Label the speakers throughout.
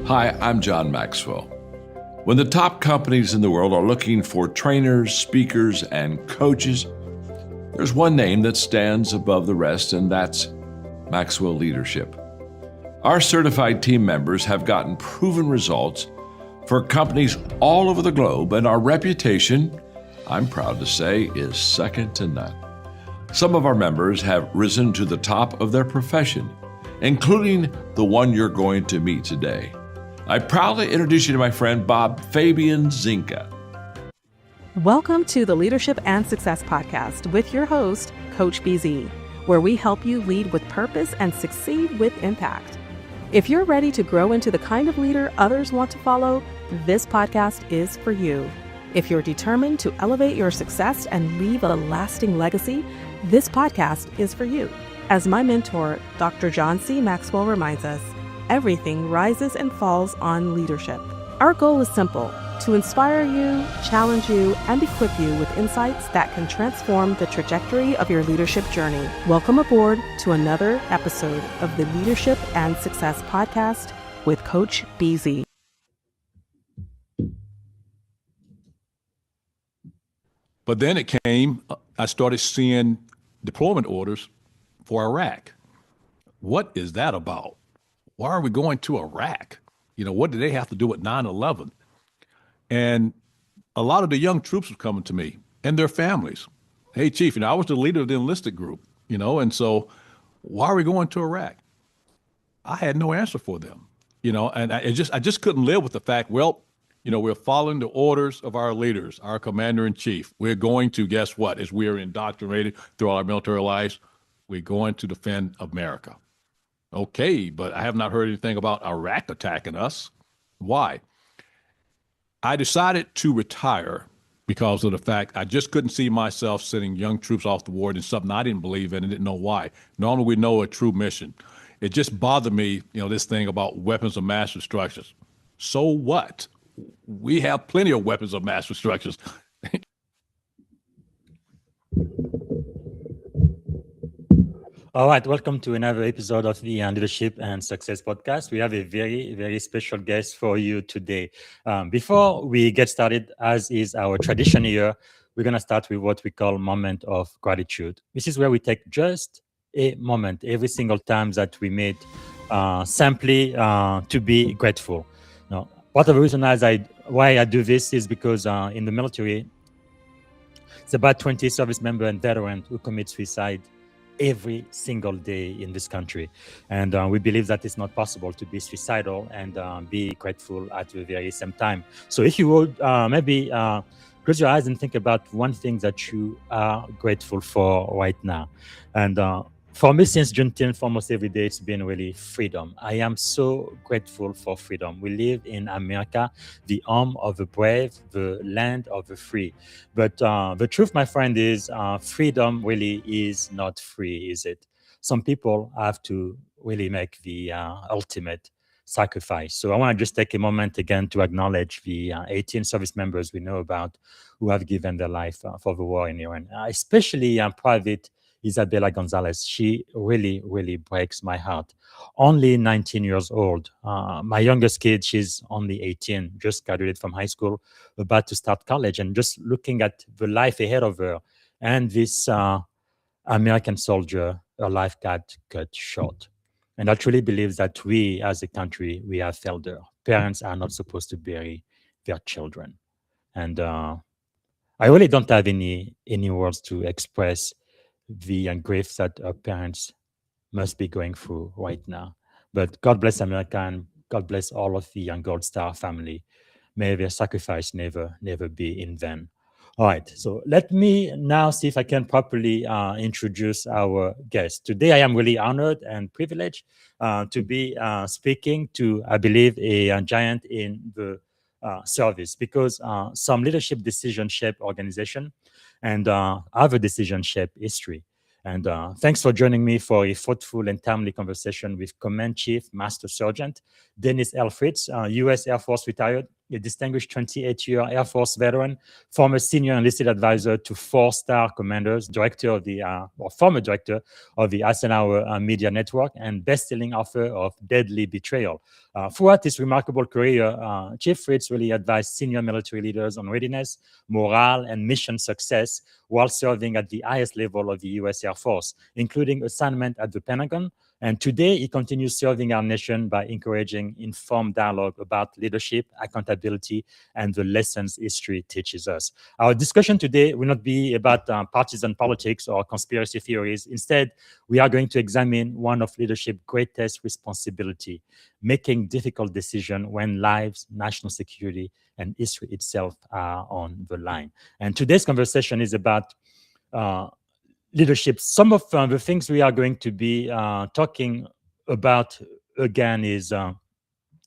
Speaker 1: Hi, I'm John Maxwell. When the top companies in the world are looking for trainers, speakers, and coaches, there's one name that stands above the rest, and that's Maxwell Leadership. Our certified team members have gotten proven results for companies all over the globe, and our reputation, I'm proud to say, is second to none. Some of our members have risen to the top of their profession, including the one you're going to meet today. I proudly introduce you to my friend Bob Fabian Zinka.
Speaker 2: Welcome to the Leadership and Success Podcast with your host, Coach BZ, where we help you lead with purpose and succeed with impact. If you're ready to grow into the kind of leader others want to follow, this podcast is for you. If you're determined to elevate your success and leave a lasting legacy, this podcast is for you. As my mentor, Dr. John C. Maxwell reminds us, everything rises and falls on leadership. Our goal is simple: to inspire you, challenge you, and equip you with insights that can transform the trajectory of your leadership journey. Welcome aboard to another episode of the Leadership and Success Podcast with Coach BZ.
Speaker 3: But then it came, I started seeing deployment orders for Iraq. What is that about? Why are we going to Iraq? What did they have to do with 9/11? And a lot of the young troops were coming to me and their families. Hey, Chief, I was the leader of the enlisted group, and so why are we going to Iraq? I had no answer for them, and I just couldn't live with the fact, we're following the orders of our leaders, our commander-in-chief. We're going to, guess what? As we are indoctrinated through all our military lives, we're going to defend America. Okay, but I have not heard anything about Iraq attacking us. Why? I decided to retire because of the fact I just couldn't see myself sending young troops off the war in something I didn't believe in and didn't know why. Normally we know a true mission. It just bothered me, this thing about weapons of mass destruction. So what? We have plenty of weapons of mass destruction.
Speaker 4: All right, welcome to another episode of the Leadership and Success Podcast. We have a very, very special guest for you today. Before we get started, as is our tradition here, we're going to start with what we call moment of gratitude. This is where we take just a moment every single time that we meet, simply to be grateful. Part of the reason why I do this is because in the military, it's about 20 service members and veterans who commit suicide every single day in this country. And we believe that it's not possible to be suicidal and be grateful at the very same time. So if you would maybe close your eyes and think about one thing that you are grateful for right now. And for me, since Juneteenth, almost every day, it's been really freedom. I am so grateful for freedom. We live in America, the home of the brave, the land of the free. But the truth, my friend, is freedom really is not free, is it? Some people have to really make the ultimate sacrifice. So I want to just take a moment again to acknowledge the 18 service members we know about who have given their life for the war in Iran, especially Private Isabella Gonzalez. She really, really breaks my heart. Only 19 years old. My youngest kid, she's only 18, just graduated from high school, about to start college, and just looking at the life ahead of her. And this American soldier, her life got cut short. And I truly believe that we, as a country, we have failed her. Parents are not supposed to bury their children. And I really don't have any words to express the grief that our parents must be going through right now. But God bless America, and God bless all of the young Gold Star family. May their sacrifice never be in vain. All right, so let me now see if I can properly introduce our guest. Today, I am really honored and privileged to be speaking to, I believe, a giant in the service, because some leadership decision shape organization and other decision shape history. And thanks for joining me for a thoughtful and timely conversation with Command Chief Master Sergeant Dennis L. Fritz, U.S. Air Force retired, a distinguished 28-year Air Force veteran, former senior enlisted advisor to 4-star commanders, director of the or former director of the Eisenhower Media Network, and best-selling author of Deadly Betrayal. Throughout his remarkable career, Chief Fritz really advised senior military leaders on readiness, morale, and mission success while serving at the highest level of the U.S. Air Force, including assignment at the Pentagon. And today, he continues serving our nation by encouraging informed dialogue about leadership, accountability, and the lessons history teaches us. Our discussion today will not be about partisan politics or conspiracy theories. Instead, we are going to examine one of leadership's greatest responsibility, making difficult decisions when lives, national security, and history itself are on the line. And today's conversation is about leadership. Some of the things we are going to be talking about again is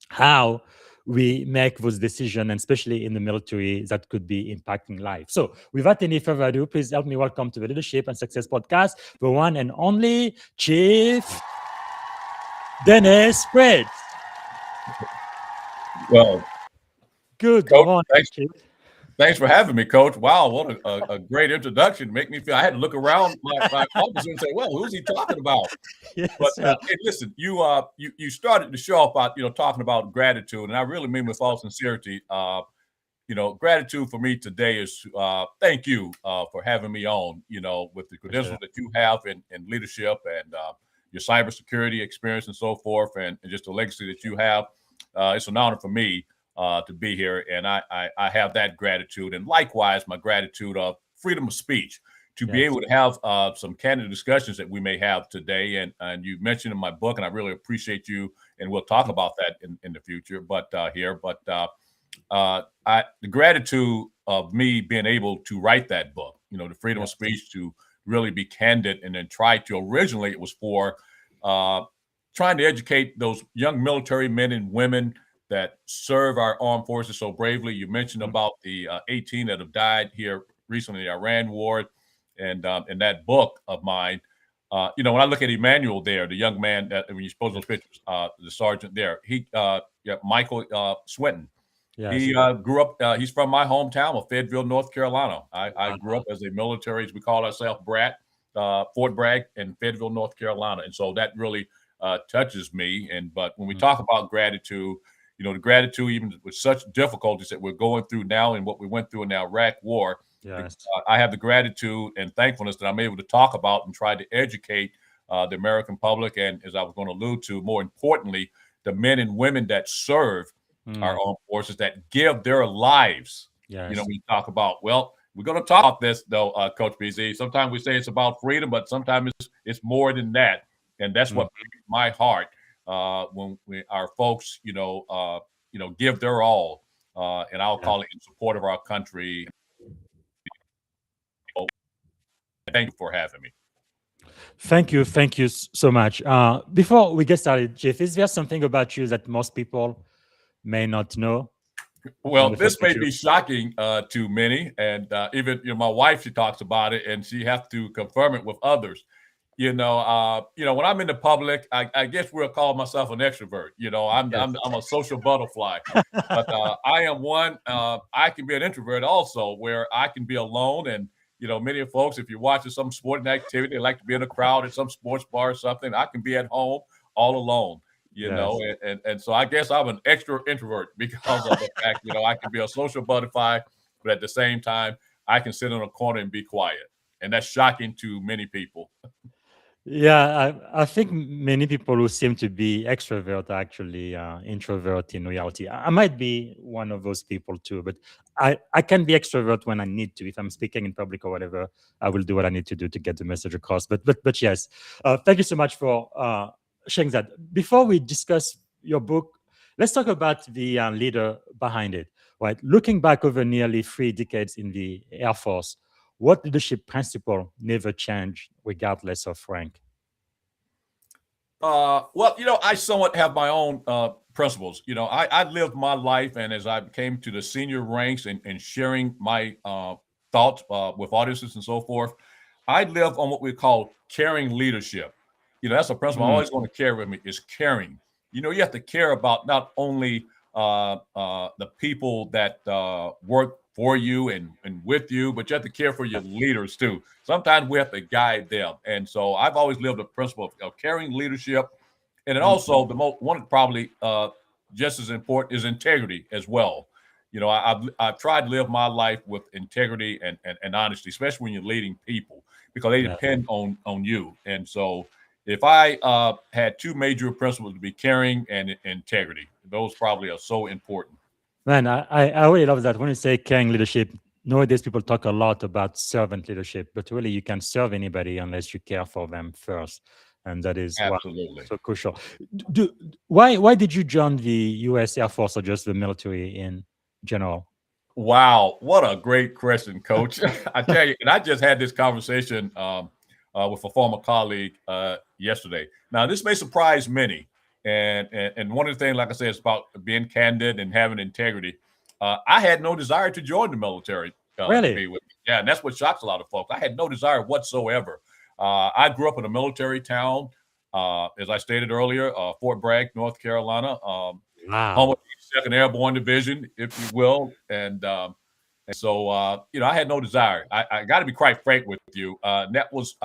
Speaker 4: how we make those decisions, and especially in the military, that could be impacting life. So without any further ado, please help me welcome to the Leadership and Success Podcast, the one and only Chief Dennis Fritz.
Speaker 5: Well,
Speaker 4: Good
Speaker 5: Coach,
Speaker 4: morning, Chief.
Speaker 5: thanks for having me, Coach. Wow, what a great introduction. Make me feel I had to look around my office and say, "Well, who's he talking about?"
Speaker 4: Yes,
Speaker 5: But
Speaker 4: sir.
Speaker 5: hey, listen, you started the show off about talking about gratitude, and I really mean with all sincerity. Gratitude for me today is thank you for having me on. With the credentials that you have in leadership and your cybersecurity experience and so forth, and just the legacy that you have. It's an honor for me to be here, and I have that gratitude, and likewise my gratitude of freedom of speech to be able to have some candid discussions that we may have today. And you mentioned in my book, and I really appreciate you, and we'll talk about that in the future. But the gratitude of me being able to write that book, the freedom of speech, to really be candid, and then try to originally it was for trying to educate those young military men and women that serve our armed forces so bravely. You mentioned about the 18 that have died here recently in the Iran war, and in that book of mine, when I look at Emmanuel there, the young man that when you suppose those pictures, the sergeant there, Michael Swinton. He grew up. He's from my hometown of Fayetteville, North Carolina. I grew up as a military, as we call ourselves, brat, Fort Bragg, in Fayetteville, North Carolina, and so that really touches me. But when we talk about gratitude, the gratitude, even with such difficulties that we're going through now and what we went through in the Iraq war, I have the gratitude and thankfulness that I'm able to talk about and try to educate the American public. And as I was going to allude to, more importantly, the men and women that serve our armed forces, that give their lives. We talk about, well, we're going to talk about this, though, Coach BZ. Sometimes we say it's about freedom, but sometimes it's more than that. And that's what breaks my heart when our folks, give their all, and I'll call it in support of our country. Thank you for having me.
Speaker 4: Thank you so much. Before we get started, Chief, is there something about you that most people may not know?
Speaker 5: Well, this may be shocking to many, and even my wife, she talks about it, and she has to confirm it with others. When I'm in the public, I guess we'll call myself an extrovert. I'm a social butterfly, but I am one. I can be an introvert also, where I can be alone. And many of folks, if you're watching some sporting activity, they like to be in a crowd at some sports bar or something. I can be at home all alone. And so I guess I'm an extra introvert because of the fact, I can be a social butterfly, but at the same time, I can sit in a corner and be quiet. And that's shocking to many people.
Speaker 4: Yeah, I think many people who seem to be extrovert are actually introvert in reality. I might be one of those people too, but I can be extrovert when I need to. If I'm speaking in public or whatever, I will do what I need to do to get the message across. But yes, thank you so much for sharing that. Before we discuss your book, let's talk about the leader behind it. Right, looking back over nearly 3 decades in the Air Force, what leadership principle never changed regardless of rank?
Speaker 5: I somewhat have my own principles. I lived my life, and as I came to the senior ranks and sharing my thoughts with audiences and so forth, I live on what we call caring leadership. That's a principle I'm always going to carry with me, is caring. You have to care about not only the people that work for you and with you, but you have to care for your leaders too. Sometimes we have to guide them. And so I've always lived the principle of caring leadership. And then also one probably just as important is integrity as well. I've tried to live my life with integrity and honesty, especially when you're leading people, because they depend on you. And so if I had two major principles, to be caring and integrity. Those probably are so important.
Speaker 4: Man, I really love that. When you say caring leadership, nowadays people talk a lot about servant leadership, but really you can't serve anybody unless you care for them first. And that is
Speaker 5: absolutely
Speaker 4: so crucial. Why did you join the U.S. Air Force or just the military in general?
Speaker 5: Wow, what a great question, Coach. I tell you, and I just had this conversation with a former colleague yesterday. Now, this may surprise many. And one of the things, like I said, is about being candid and having integrity. I had no desire to join the military.
Speaker 4: Really?
Speaker 5: To be with me. Yeah, and that's what shocks a lot of folks. I had no desire whatsoever. I grew up in a military town, as I stated earlier, Fort Bragg, North Carolina, home of the 2nd Airborne Division, if you will. And so, I had no desire. I got to be quite frank with you. That was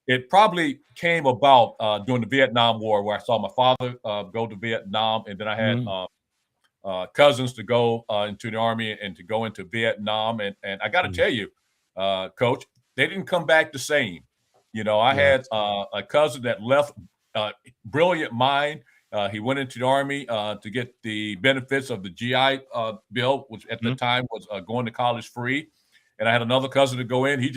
Speaker 5: it probably came about during the Vietnam War, where I saw my father go to Vietnam, and then I had cousins to go into the Army and to go into Vietnam. And I got to tell you, Coach, they didn't come back the same. I had a cousin that left, brilliant mind. He went into the Army to get the benefits of the GI Bill, which at the time was going to college free. And I had another cousin to go in. He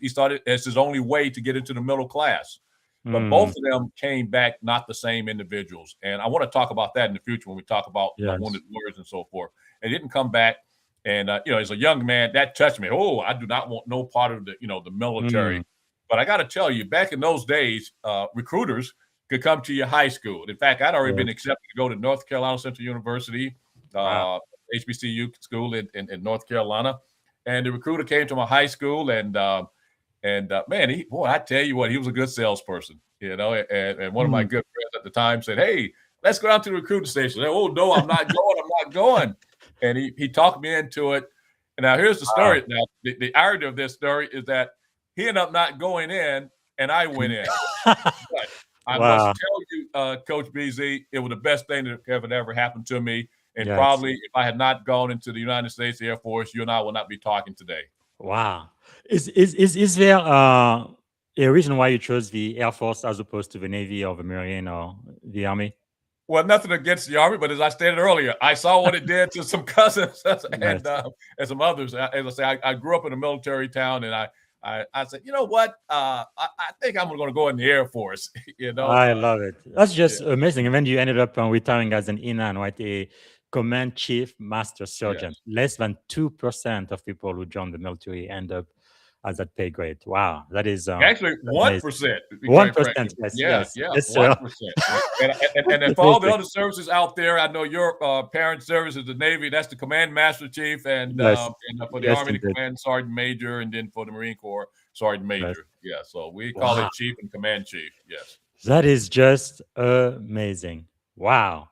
Speaker 5: started as his only way to get into the middle class. But both of them came back not the same individuals. And I want to talk about that in the future when we talk about wounded warriors and so forth. They didn't come back. And, as a young man, that touched me. Oh, I do not want no part of the military. But I got to tell you, back in those days, recruiters could come to your high school. In fact, I'd already been accepted to go to North Carolina Central University, HBCU school in North Carolina. And the recruiter came to my high school, and man, I tell you what, he was a good salesperson, and one of my good friends at the time said, "Hey, let's go down to the recruiting station." Said, "Oh no, I'm not going." And he talked me into it. And now here's the story. Now the irony of this story is that he ended up not going in, and I went in. But I must tell you, Coach BZ, it was the best thing that ever happened to me. And probably if I had not gone into the United States Air Force, you and I will not be talking today.
Speaker 4: Wow. Is there a reason why you chose the Air Force as opposed to the Navy or the Marine or the Army?
Speaker 5: Well, nothing against the Army, but as I stated earlier, I saw what it did to some cousins and some others. As I say, I grew up in a military town, and I said, you know what? I think I'm going to go in the Air Force.
Speaker 4: I love it. That's just amazing. And then you ended up retiring as an E9, right? A Command Chief Master Sergeant. Less than 2% of people who join the military end up as that pay grade. Wow, that is
Speaker 5: actually 1%.
Speaker 4: 1%. Yes.
Speaker 5: 1%. And for all the other services out there, I know your parent service is the Navy. That's the Command Master Chief, and for the Army, the Command Sergeant Major, and then for the Marine Corps, Sergeant Major. Yeah, so we call it Chief and Command Chief. Yes,
Speaker 4: that is just amazing. Wow.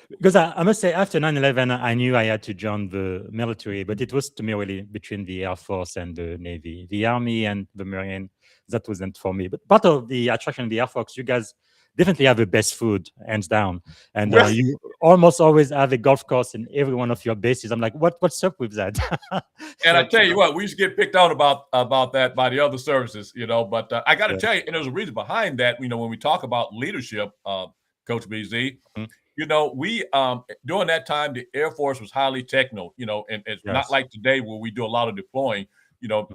Speaker 4: Because I must say, after 9/11, I knew I had to join the military, but it was to me really between the Air Force and the Navy. The Army and the Marine, that wasn't for me. But part of the attraction of the Air Force, you guys definitely have the best food, hands down. And you almost always have a golf course in every one of your bases. I'm like, what's up with that?
Speaker 5: And I tell you what, we used to get picked out about that by the other services, but I got to tell you, and there's a reason behind that, when we talk about leadership, Coach BZ, we during that time, the Air Force was highly techno, and it's not like today where we do a lot of deploying.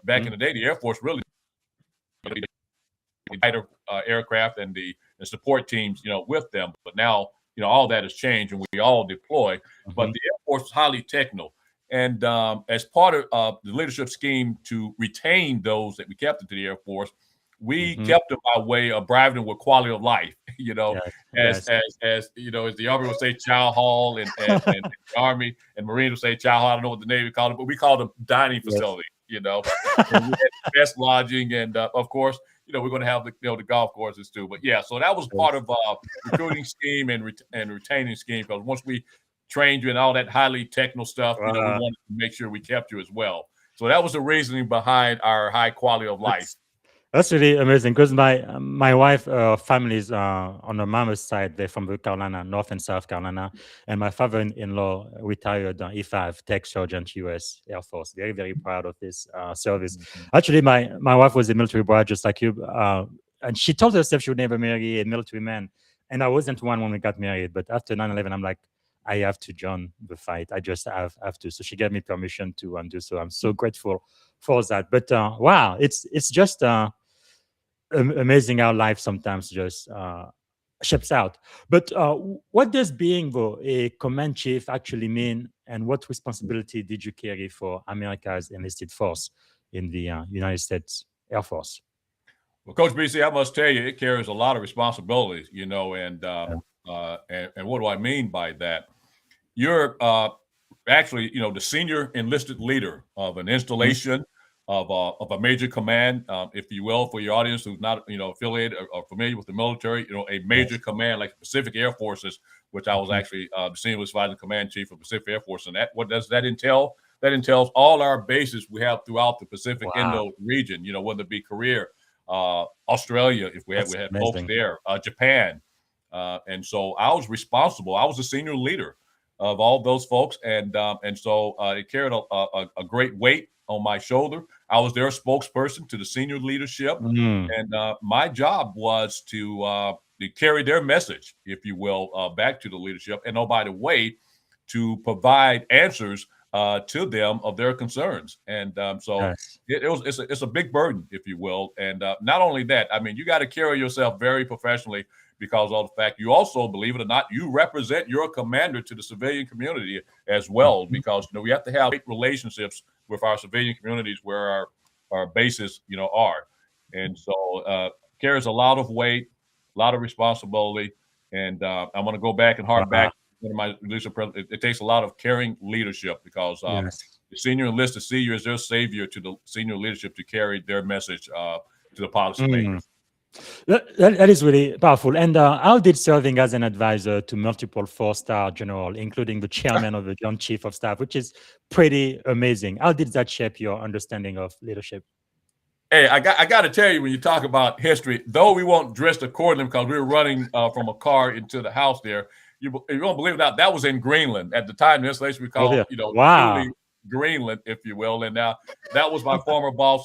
Speaker 5: Back in the day, the Air Force really fighter aircraft and the support teams, with them. But now, all that has changed and we all deploy. But the Air Force was highly techno. And as part of the leadership scheme to retain those that we kept into the Air Force, we kept them by way of bribing them with quality of life, as the Army would say chow hall and the Army and Marine would say chow hall. I don't know what the Navy called it, but we called them dining facility, and we had the best lodging. And of course, we're going to have the golf courses too. But so that was part of recruiting scheme and retaining scheme, because once we trained you in all that highly technical stuff, we
Speaker 4: Wow.
Speaker 5: wanted to make sure we kept you as well. So that was the reasoning behind our high quality of life.
Speaker 4: That's really amazing because my wife family is on her mama's side. They're from the Carolina, North and South Carolina, and my father-in-law retired E5 tech sergeant, U.S. Air Force. Very, very proud of this service. Actually, my wife was a military bride, just like you, and she told herself she would never marry a military man. And I wasn't one when we got married, but after 9/11, I'm like, I have to join the fight. I just have to. So she gave me permission to do so. I'm so grateful for that. But wow, it's just amazing how life sometimes just ships out. But what does being a command chief actually mean, and what responsibility did you carry for America's enlisted force in the United States Air Force?
Speaker 5: Well, Coach BC, I must tell you, it carries a lot of responsibilities, and what do I mean by that? You're actually, the senior enlisted leader of an installation of a major command, if you will, for your audience who's not, affiliated or familiar with the military. A major command like the Pacific Air Forces, which I was actually the senior advisor command chief of Pacific Air Force. And what does that entail? That entails all our bases we have throughout the Pacific Indo region. Whether it be Korea, Australia, if we had folks there, Japan, and so I was responsible. I was the senior leader of all those folks, and so it carried a great weight on my shoulder. I was their spokesperson to the senior leadership, and my job was to carry their message, if you will, back to the leadership. And by the way, to provide answers to them of their concerns. And so it's a big burden, if you will. And not only that, I mean, you got to carry yourself very professionally because of the fact you also, believe it or not, you represent your commander to the civilian community as well, because we have to have great relationships with our civilian communities where our bases are. And so carries a lot of weight, a lot of responsibility. And I'm going to go back and hark back to my leadership. It takes a lot of caring leadership because the senior enlisted see you as their savior to the senior leadership to carry their message to the policymakers.
Speaker 4: That is really powerful. And how did serving as an advisor to multiple 4-star general, including the chairman of the Joint Chief of Staff, which is pretty amazing, how did that shape your understanding of leadership?
Speaker 5: Hey, I got to tell you, when you talk about history, though we won't dress accordingly because we were running from a car into the house there, you won't believe it or not, that was in Greenland. At the time, the installation we called, truly Greenland, if you will. And now that was my former boss,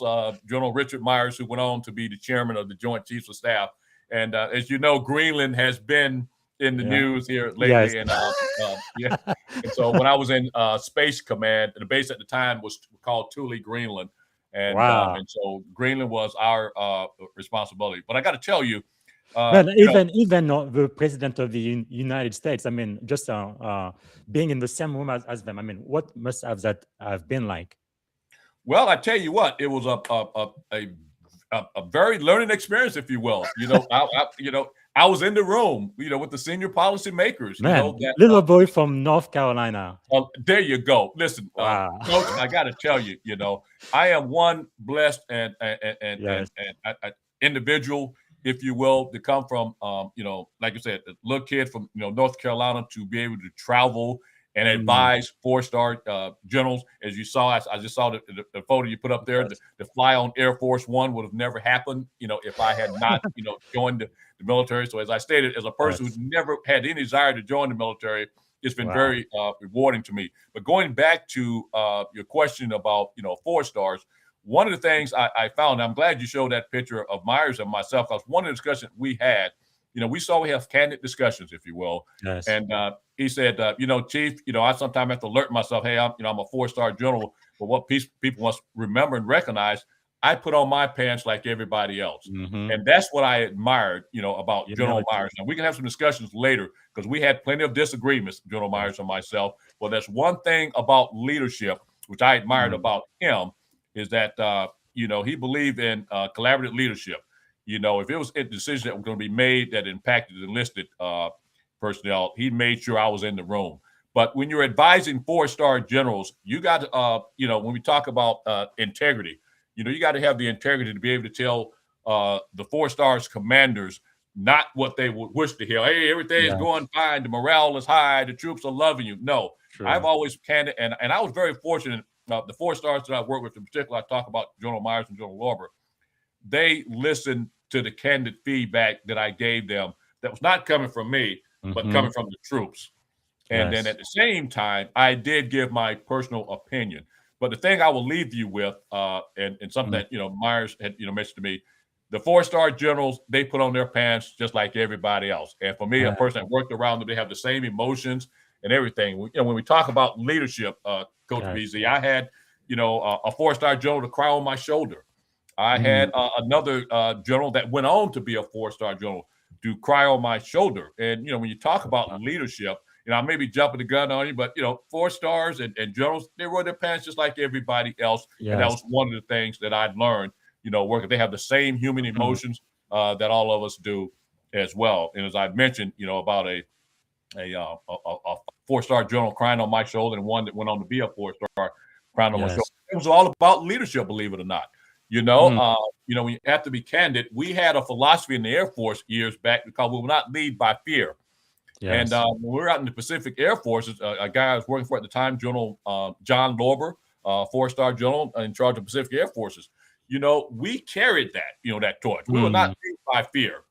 Speaker 5: General Richard Myers, who went on to be the chairman of the Joint Chiefs of Staff. And as you know, Greenland has been in the news here lately. And and so when I was in Space Command, the base at the time was called Thule, Greenland. And and so Greenland was our responsibility. But I got to tell you,
Speaker 4: even the president of the United States, I mean, just being in the same room as them, I mean, what must that have been like?
Speaker 5: Well, I tell you what, it was a very learning experience, if you will. I was in the room, with the senior policy makers.
Speaker 4: Little boy from North Carolina.
Speaker 5: There you go. Listen, Coach, I got to tell you, I am one blessed and individual, if you will, to come from, like you said, a little kid from, North Carolina, to be able to travel and advise 4-star generals. As you saw, I just saw the photo you put up there. The fly on Air Force One would have never happened, if I had not, joined the military. So as I stated, as a person who's never had any desire to join the military, it's been very rewarding to me. But going back to your question about, 4-stars, one of the things I found, I'm glad you showed that picture of Myers and myself, because one of the discussions we had, we have candid discussions, if you will.
Speaker 4: Yes.
Speaker 5: And he said, Chief, I sometimes have to alert myself, hey, I'm a 4-star general, but what people must remember and recognize, I put on my pants like everybody else. And that's what I admired, about General Myers. Now, we can have some discussions later because we had plenty of disagreements, General Myers and myself. Well, that's one thing about leadership, which I admired about him, is that, he believed in collaborative leadership. If it was a decision that was going to be made that impacted enlisted personnel, he made sure I was in the room. But when you're advising 4-star generals, you got to, when we talk about integrity, you got to have the integrity to be able to tell the 4-stars commanders not what they would wish to hear. Hey, everything is going fine. The morale is high. The troops are loving you. No, I've always candid, and I was very fortunate. The 4 stars that I worked with, in particular, I talk about General Myers and General Lorber. They listened to the candid feedback that I gave them that was not coming from me, but coming from the troops. And then at the same time, I did give my personal opinion. But the thing I will leave you with, and something that, Myers had, mentioned to me, the 4-star generals, they put on their pants just like everybody else. And for me, a person that worked around them, they have the same emotions and everything. When we talk about leadership, Coach BZ, I had, a 4-star general to cry on my shoulder. I had another general that went on to be a 4-star general to cry on my shoulder. And, when you talk about leadership, I may be jumping the gun on you, but, 4 stars and generals, they wear their pants just like everybody else. And that was one of the things that I learned, working. They have the same human emotions that all of us do as well. And as I mentioned, about a 4-star general crying on my shoulder and one that went on to be a 4-star crying on my shoulder. It was all about leadership, believe it or not. When you have to be candid, we had a philosophy in the Air Force years back because we will not lead by fear. And when we were out in the Pacific Air Forces, a guy I was working for at the time, General John Lorber, 4-star general in charge of Pacific Air Forces, we carried that, that torch. We will not lead by fear.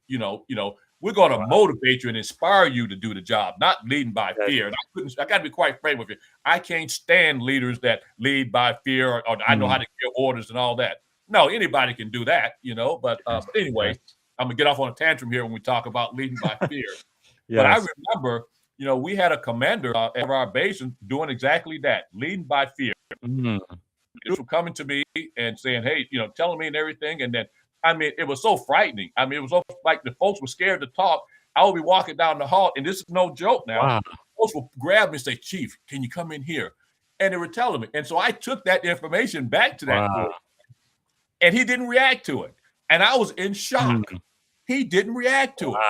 Speaker 5: We're going to motivate you and inspire you to do the job, not leading by fear. And I got to be quite frank with you. I can't stand leaders that lead by fear or I know how to give orders and all that. No, anybody can do that, but anyway, I'm going to get off on a tantrum here when we talk about leading by fear. But I remember, we had a commander at our base doing exactly that, leading by fear. It was coming to me and saying, hey, telling me and everything. And then, it was so frightening. It was so like the folks were scared to talk. I would be walking down the hall, and this is no joke now. Folks would grab me and say, Chief, can you come in here? And they were telling me. And so I took that information back to that boy, and he didn't react to it. And I was in shock. He didn't react to it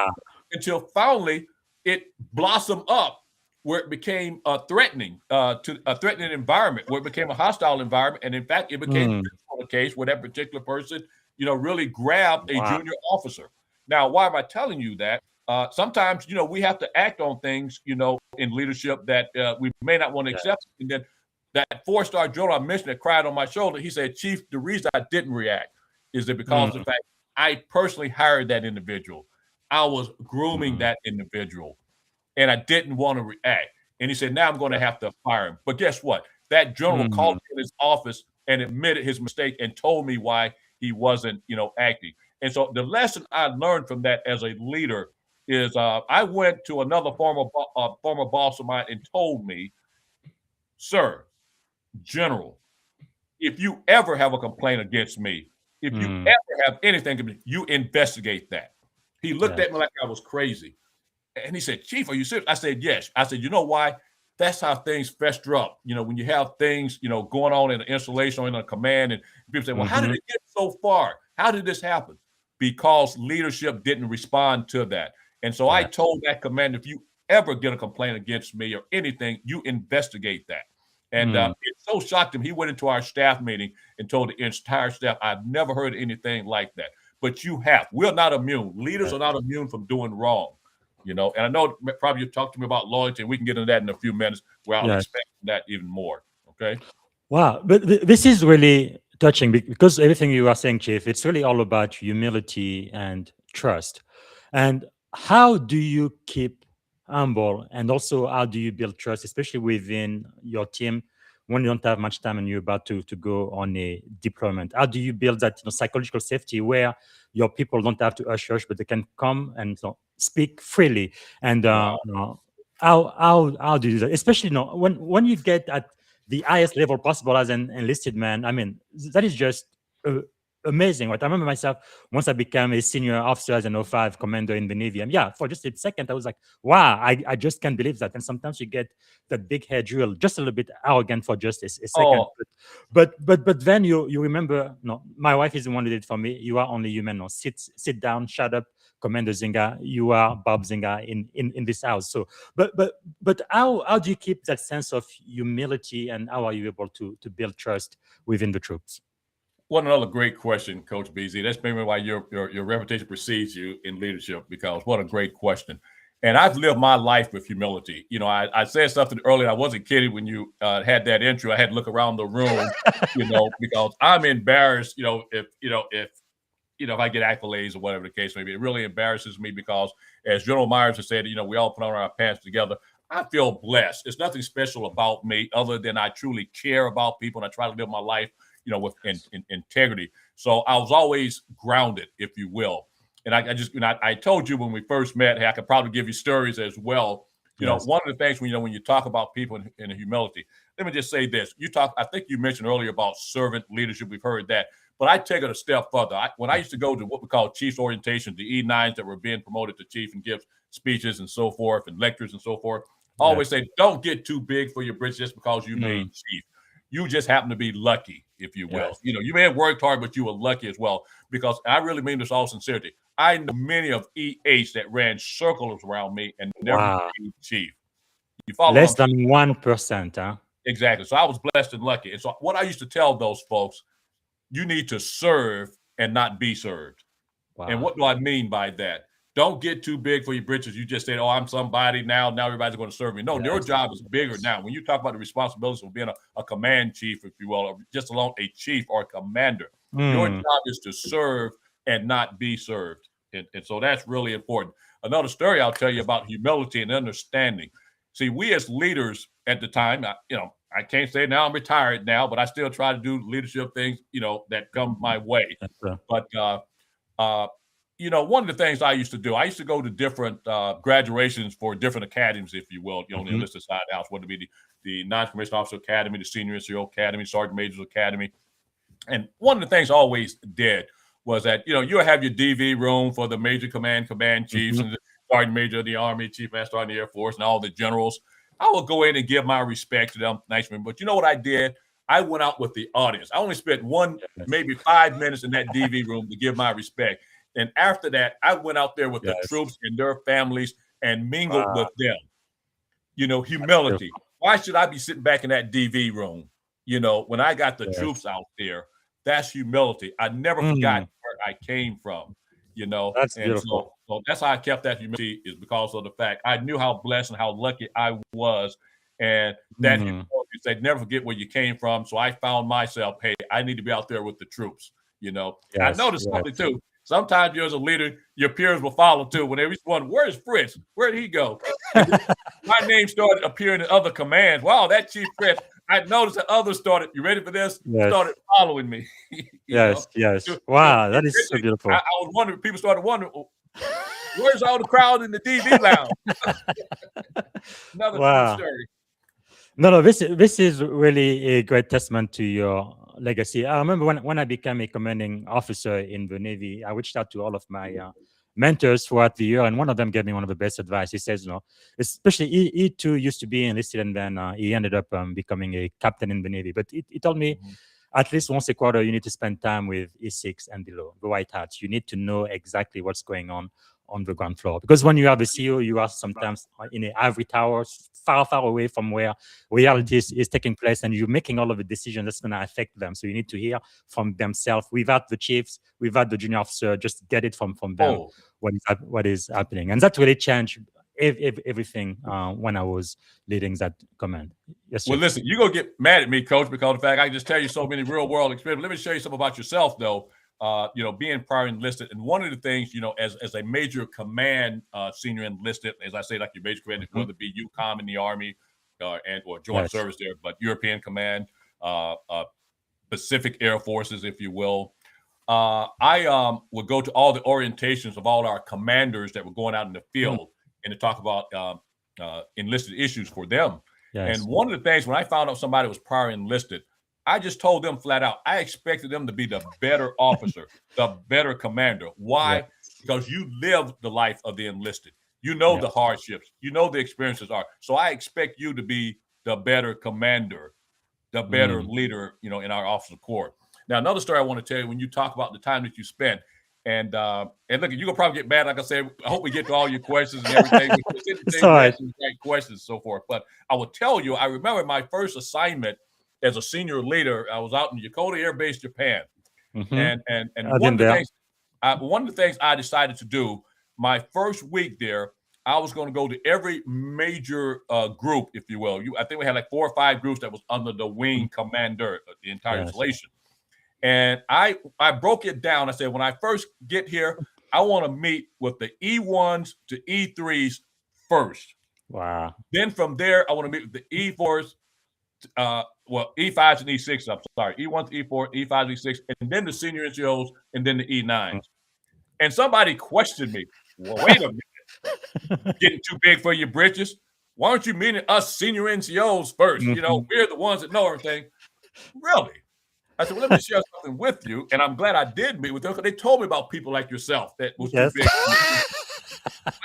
Speaker 5: until finally it blossomed up where it became a threatening environment, where it became a hostile environment. And in fact, it became a case where that particular person, really grabbed a junior officer. Now, why am I telling you that? Sometimes, we have to act on things, in leadership that we may not want to accept. And then that 4-star general I mentioned that cried on my shoulder, he said, Chief, the reason I didn't react is that because of the fact I personally hired that individual. I was grooming that individual, and I didn't want to react. And he said, now I'm going to have to fire him. But guess what? That general called me in his office and admitted his mistake and told me why he wasn't, acting. And so the lesson I learned from that as a leader is I went to another former boss of mine and told me, sir, general, if you ever have a complaint against me, if you ever have anything, you investigate that. He looked at me like I was crazy. And he said, Chief, are you serious? I said, yes. I said, you know why? That's how things fester up. When you have things, going on in an installation or in a command, and people say, well, how did it get so far? How did this happen? Because leadership didn't respond to that. And so I told that commander, if you ever get a complaint against me or anything, you investigate that. And it so shocked him. He went into our staff meeting and told the entire staff, I've never heard anything like that. But you have. We're not immune. Leaders are not immune from doing wrong. And I know probably you talked to me about loyalty, and we can get into that in a few minutes where I'll expand that even more. Okay.
Speaker 4: Wow. But this is really touching because everything you are saying, Chief, it's really all about humility and trust. And how do you keep humble, and also how do you build trust, especially within your team when you don't have much time and you're about to go on a deployment? How do you build that psychological safety where your people don't have to hush, but they can come and speak freely? And how do you do that? Especially when you get at the highest level possible as an enlisted man. That is just amazing. Right? I remember myself once I became a senior officer as an 05 commander in the Navy. And for just a second, I was like, wow, I just can't believe that. And sometimes you get that big head drill, just a little bit arrogant for just a second. But then you remember, my wife is the one who did it for me. You are only human. Sit down, shut up, Commander Zinga. You are Bob Zinga in this house. So, but how do you keep that sense of humility, and how are you able to build trust within the troops?
Speaker 5: What another great question, Coach BZ. That's maybe why your reputation precedes you in leadership, because what a great question. And I've lived my life with humility. I said something earlier. I wasn't kidding when you had that intro. I had to look around the room, because I'm embarrassed. If I get accolades or whatever the case may be, it really embarrasses me because, as General Myers has said, we all put on our pants together. I feel blessed. There's nothing special about me other than I truly care about people and I try to live my life, with integrity. So I was always grounded, if you will. And I told you when we first met, hey, I could probably give you stories as well. One of the things when you talk about people in humility, let me just say this. I think you mentioned earlier about servant leadership. We've heard that. But I take it a step further. When I used to go to what we call Chiefs orientation, the E9s that were being promoted to chief and give speeches and so forth and lectures and so forth, I always say, don't get too big for your britches just because you made chief. You just happen to be lucky, if you will.
Speaker 4: Yes.
Speaker 5: You may have worked hard, but you were lucky as well, because I really mean this all sincerity. I know many of EH that ran circles around me and never became chief. You follow?
Speaker 4: Less than 1%, huh?
Speaker 5: Exactly. So I was blessed and lucky. And so what I used to tell those folks, you need to serve and not be served.
Speaker 4: Wow.
Speaker 5: And what do I mean by that? Don't get too big for your britches. You just said, oh, I'm somebody now. Now everybody's going to serve me. No, your job is bigger now. When you talk about the responsibilities of being a command chief, if you will, or just alone a chief or a commander, your job is to serve and not be served. And so that's really important. Another story I'll tell you about humility and understanding. See, we as leaders at the time, I can't say now I'm retired now, but I still try to do leadership things, that come my way. But, one of the things I used to do, I used to go to different graduations for different academies, if you will, the enlisted side of the house, whether it be the non-commissioned officer academy, the senior NCO academy, sergeant major's academy. And one of the things I always did was that, you'll have your DV room for the major command chiefs and the sergeant major of the Army, chief master sergeant of the Air Force, and all the generals. I would go in and give my respect to them. Nice men. But you know what I did? I went out with the audience. I only spent maybe 5 minutes in that DV room to give my respect. And after that, I went out there with the troops and their families and mingled with them. Humility. Why should I be sitting back in that DV room? When I got the troops out there, that's humility. I never forgot where I came from.
Speaker 4: That's beautiful.
Speaker 5: So that's how I kept that humility, is because of the fact I knew how blessed and how lucky I was. And that humility said, never forget where you came from. So I found myself, hey, I need to be out there with the troops. I noticed something too. Sometimes you as a leader, your peers will follow too. When they wonder, where's Fritz? Where did he go? My name started appearing in other commands. Wow, that Chief Fritz. I noticed that others started, you ready for this? Started following me.
Speaker 4: Yes. Wow, that is so beautiful.
Speaker 5: I was wondering, people started wondering, where's all the crowd in the DV lounge? Another true story.
Speaker 4: No, this is really a great testament to your legacy. I remember when I became a commanding officer in the Navy, I reached out to all of my mentors throughout the year, and one of them gave me one of the best advice. He says, especially he too used to be enlisted, and then he ended up becoming a captain in the Navy. But he told me, at least once a quarter, you need to spend time with E6 and below, the white hats. You need to know exactly what's going on the ground floor. Because when you are the CEO, you are sometimes in an ivory tower, far away from where reality is taking place, and you're making all of the decisions that's going to affect them. So you need to hear from themselves, without the chiefs, without the junior officer, just get it from them, what is happening. And that really changed everything when I was leading that command. Yes,
Speaker 5: well, listen, you're going to get mad at me, Coach, because of the fact I can just tell you so many real world experiences. Let me show you something about yourself, though. Being prior enlisted, and one of the things, as a major command senior enlisted, as I say, like your major command, whether it be UCOM in the Army or joint service there, but European Command, Pacific Air Forces, if you will. I would go to all the orientations of all our commanders that were going out in the field and to talk about enlisted issues for them. Yes. And one of the things, when I found out somebody was prior enlisted, I just told them flat out, I expected them to be the better officer, the better commander. Why? Yes. Because you live the life of the enlisted. You know the hardships. You know the experiences are. So I expect you to be the better commander, the better leader, in our officer corps. Now, another story I want to tell you, when you talk about the time that you spent, and look, you're gonna probably get mad. Like I said, I hope we get to all your questions and everything. Right questions and so forth. But I will tell you, I remember my first assignment as a senior leader. I was out in Yokota Air Base, Japan,
Speaker 4: Mhm.
Speaker 5: And
Speaker 4: I've been there.
Speaker 5: one of the things I decided to do my first week there, I was going to go to every major group, if you will. I think we had like 4 or 5 groups that was under the wing commander, the entire
Speaker 4: Yes.
Speaker 5: installation. And I broke it down. I said, when I first get here, I want to meet with the E1s to E3s first.
Speaker 4: Wow.
Speaker 5: Then from there, I want to meet with the E4s, E5s and E6s. I'm sorry, E1 to E4, E5 to E6, and then the senior NCOs, and then the E9s. And somebody questioned me. Well, wait a minute, getting too big for your britches? Why aren't you meeting us senior NCOs first? You know, we're the ones that know everything. Really? I said, well, let me share something with you. And I'm glad I did meet with them because they told me about people like yourself that was too big.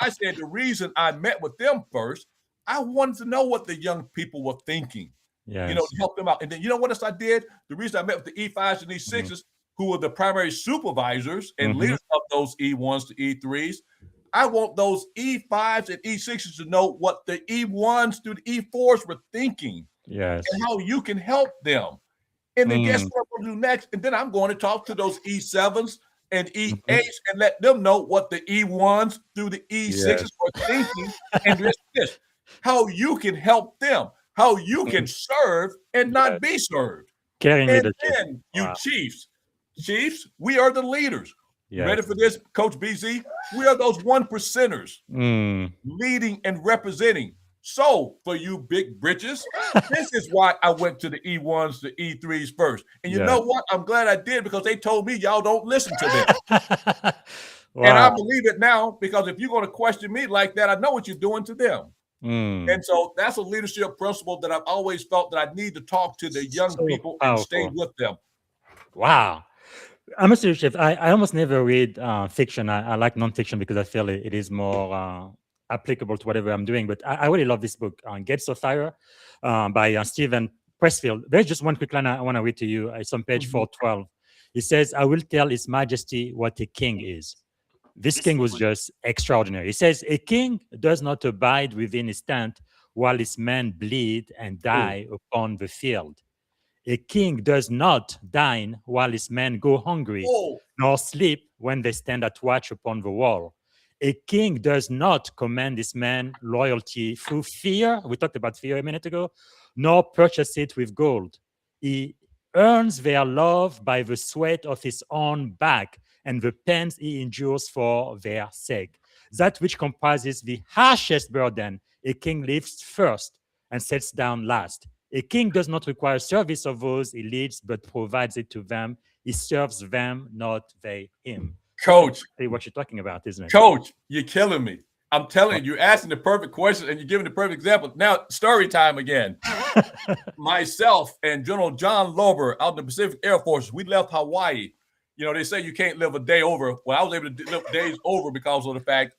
Speaker 5: I said, the reason I met with them first, I wanted to know what the young people were thinking, you know, to help them out. And then, you know what else I did? The reason I met with the E5s and E6s, who were the primary supervisors and leaders of those E1s to E3s, I want those E5s and E6s to know what the E1s to the E4s were thinking and how you can help them. And then guess what I'm going to do next? And then I'm going to talk to those E7s and E8s and let them know what the E1s through the E6s are thinking. And this, how you can help them, how you can serve and not be served.
Speaker 4: Carrying
Speaker 5: and
Speaker 4: leadership.
Speaker 5: then you chiefs, we are the leaders. Ready for this, Coach BZ? We are those 1%ers leading and representing. So for you big britches, this is why I went to the E1s, the E3s first. And you know what? I'm glad I did because they told me y'all don't listen to them. And I believe it now because if you're going to question me like that, I know what you're doing to them. And so that's a leadership principle that I've always felt that I need to talk to the young people and stay with them.
Speaker 4: Wow. I'm a serious chef. I almost never read fiction. I like nonfiction because I feel it is more applicable to whatever I'm doing. But I really love this book, Gates of Fire, by Stephen Pressfield. There's just one quick line I want to read to you. It's on page 412. It says, I will tell His Majesty what a king is. This king was just extraordinary. He says, a king does not abide within his tent while his men bleed and die upon the field. A king does not dine while his men go hungry, nor sleep when they stand at watch upon the wall. A king does not command his men loyalty through fear. We talked about fear a minute ago, nor purchase it with gold. He earns their love by the sweat of his own back and the pains he endures for their sake. That which comprises the harshest burden, a king lifts first and sets down last. A king does not require service of those he leads, but provides it to them. He serves them, not they him.
Speaker 5: Coach,
Speaker 4: what you're talking about, isn't it?
Speaker 5: Coach, you're killing me. I'm telling you, you're asking the perfect question and you're giving the perfect example. Now, story time again. Myself and General John Lober out in the Pacific Air Force, we left Hawaii. You know, they say you can't live a day over. Well, I was able to live days over because of the fact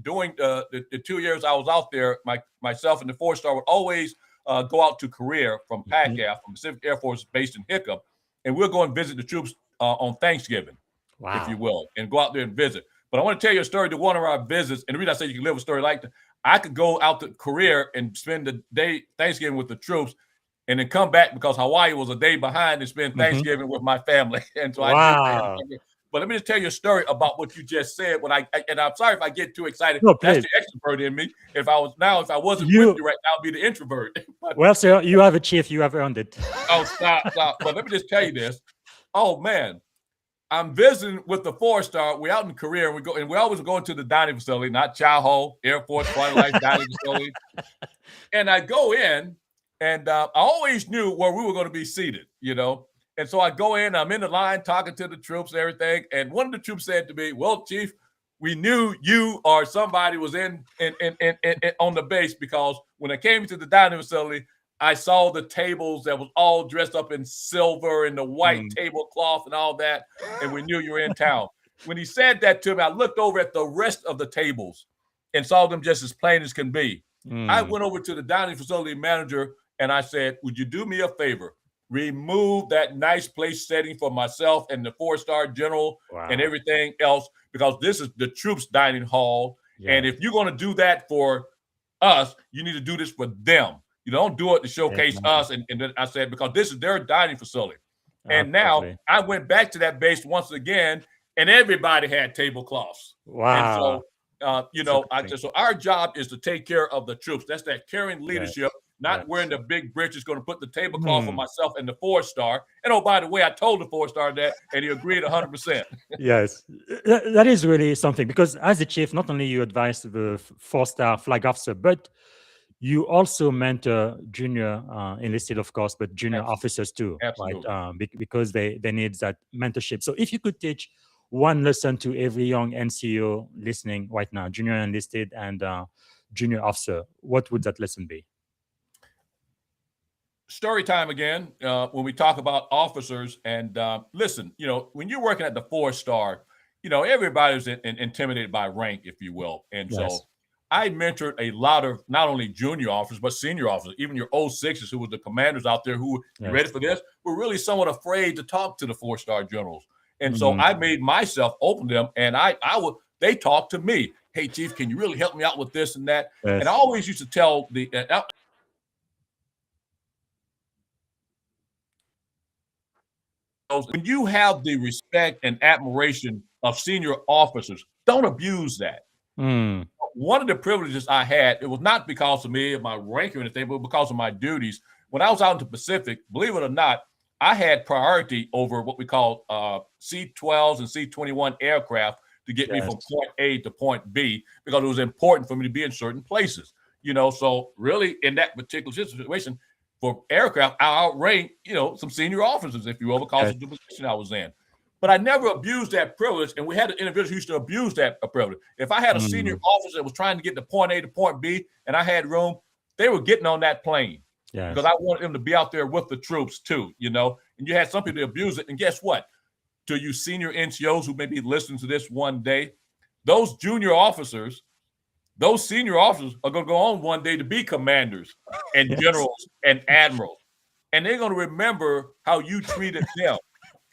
Speaker 5: during the 2 years I was out there, myself and the 4-star would always go out to Korea from PACAF, from Pacific Air Force based in Hickam, and we'll go and visit the troops on Thanksgiving, if you will, and go out there and visit. But I want to tell you a story to one of our visits, and the reason I say you can live a story like that, I could go out to Korea and spend the day Thanksgiving with the troops and then come back because Hawaii was a day behind and spend Thanksgiving with my family. And so I did that. But let me just tell you a story about what you just said. And I'm sorry if I get too excited.
Speaker 4: No,
Speaker 5: that's the extrovert in me. If I wasn't with you right now, I'd be the introvert.
Speaker 4: Well, sir, you have achieved. You have earned it.
Speaker 5: Oh, stop. But let me just tell you this. Oh man, I'm visiting with the 4-star. We're out in Korea, and we always go into the dining facility, not Chow Ho Air Force Quality Life Dining Facility. And I go in, and I always knew where we were going to be seated, you know. And so I go in, I'm in the line talking to the troops and everything. And one of the troops said to me, well, Chief, we knew you or somebody was in on the base because when I came to the dining facility, I saw the tables that was all dressed up in silver and the white tablecloth and all that. And we knew you were in town. When he said that to me, I looked over at the rest of the tables and saw them just as plain as can be. I went over to the dining facility manager and I said, would you do me a favor? Remove that nice place setting for myself and the 4-star general and everything else, because this is the troops dining hall. And if you're going to do that for us, you need to do this for them. You don't do it to showcase us. And then I said, because this is their dining facility. And now
Speaker 4: Absolutely.
Speaker 5: I went back to that base once again, and everybody had tablecloths. And
Speaker 4: Wow.
Speaker 5: so,
Speaker 4: So
Speaker 5: I said, so our job is to take care of the troops. That's that caring
Speaker 4: yes.
Speaker 5: leadership, not
Speaker 4: Yes.
Speaker 5: wearing the big britches, going to put the tablecloth for
Speaker 4: Hmm.
Speaker 5: myself and the 4-star. And oh, by the way, I told the 4-star that, and he agreed 100%.
Speaker 4: Yes, that is really something because as a chief, not only you advise the 4-star flag officer, but you also mentor junior enlisted, of course, but junior officers too, right?
Speaker 5: Absolutely.
Speaker 4: Because they need that mentorship. So if you could teach one lesson to every young NCO listening right now, junior enlisted and junior officer, what would that lesson be?
Speaker 5: Story time again. When we talk about officers, and listen, when you're working at the 4-star, everybody's intimidated by rank, if you will. And
Speaker 4: Yes.
Speaker 5: so I mentored a lot of not only junior officers, but senior officers, even your 06s, who were the commanders out there who, you ready for this, were really somewhat afraid to talk to the 4-star generals. And so I made myself open to them, and they talked to me. Hey, Chief, can you really help me out with this and that?
Speaker 4: Yes.
Speaker 5: And I always used to tell when you have the respect and admiration of senior officers, don't abuse that.
Speaker 4: Mm.
Speaker 5: One of the privileges I had, it was not because of me, of my rank or anything, but because of my duties. When I was out in the Pacific, believe it or not, I had priority over what we call C-12s and C-21 aircraft to get me from point A to point B, because it was important for me to be in certain places. So really in that particular situation, for aircraft, I outranked, some senior officers, if you will, because of the position I was in. But I never abused that privilege, and we had individuals who used to abuse that privilege. If I had a senior officer that was trying to get to point A to point B, and I had room, they were getting on that plane.
Speaker 4: Yes.
Speaker 5: Because I wanted them to be out there with the troops too, and you had some people that abuse it. And guess what? To you senior NCOs who may be listening to this one day, those junior officers, those senior officers are going to go on one day to be commanders and generals and admirals. And they're going to remember how you treated them.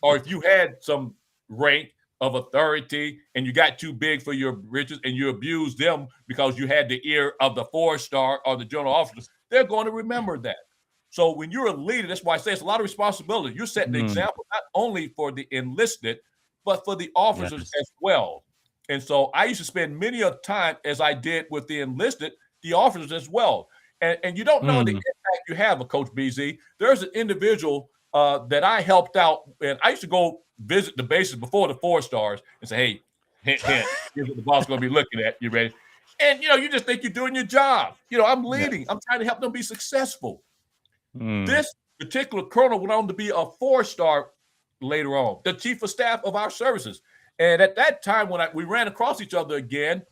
Speaker 5: Or if you had some rank of authority and you got too big for your britches and you abused them because you had the ear of the 4-star or the general officer, they're going to remember that. So when you're a leader, that's why I say it's a lot of responsibility. You're setting the example not only for the enlisted, but for the officers as well. And so I used to spend many a time, as I did with the enlisted, the officers as well. And you don't know the impact you have, Coach BZ. There's an individual that I helped out, and I used to go visit the bases before the 4-stars and say, hey, hint, hint, here's what the boss is going to be looking at. You ready? And, you just think you're doing your job. I'm leading. I'm trying to help them be successful. This particular colonel went on to be a 4-star later on, the chief of staff of our services. And at that time, when we ran across each other again,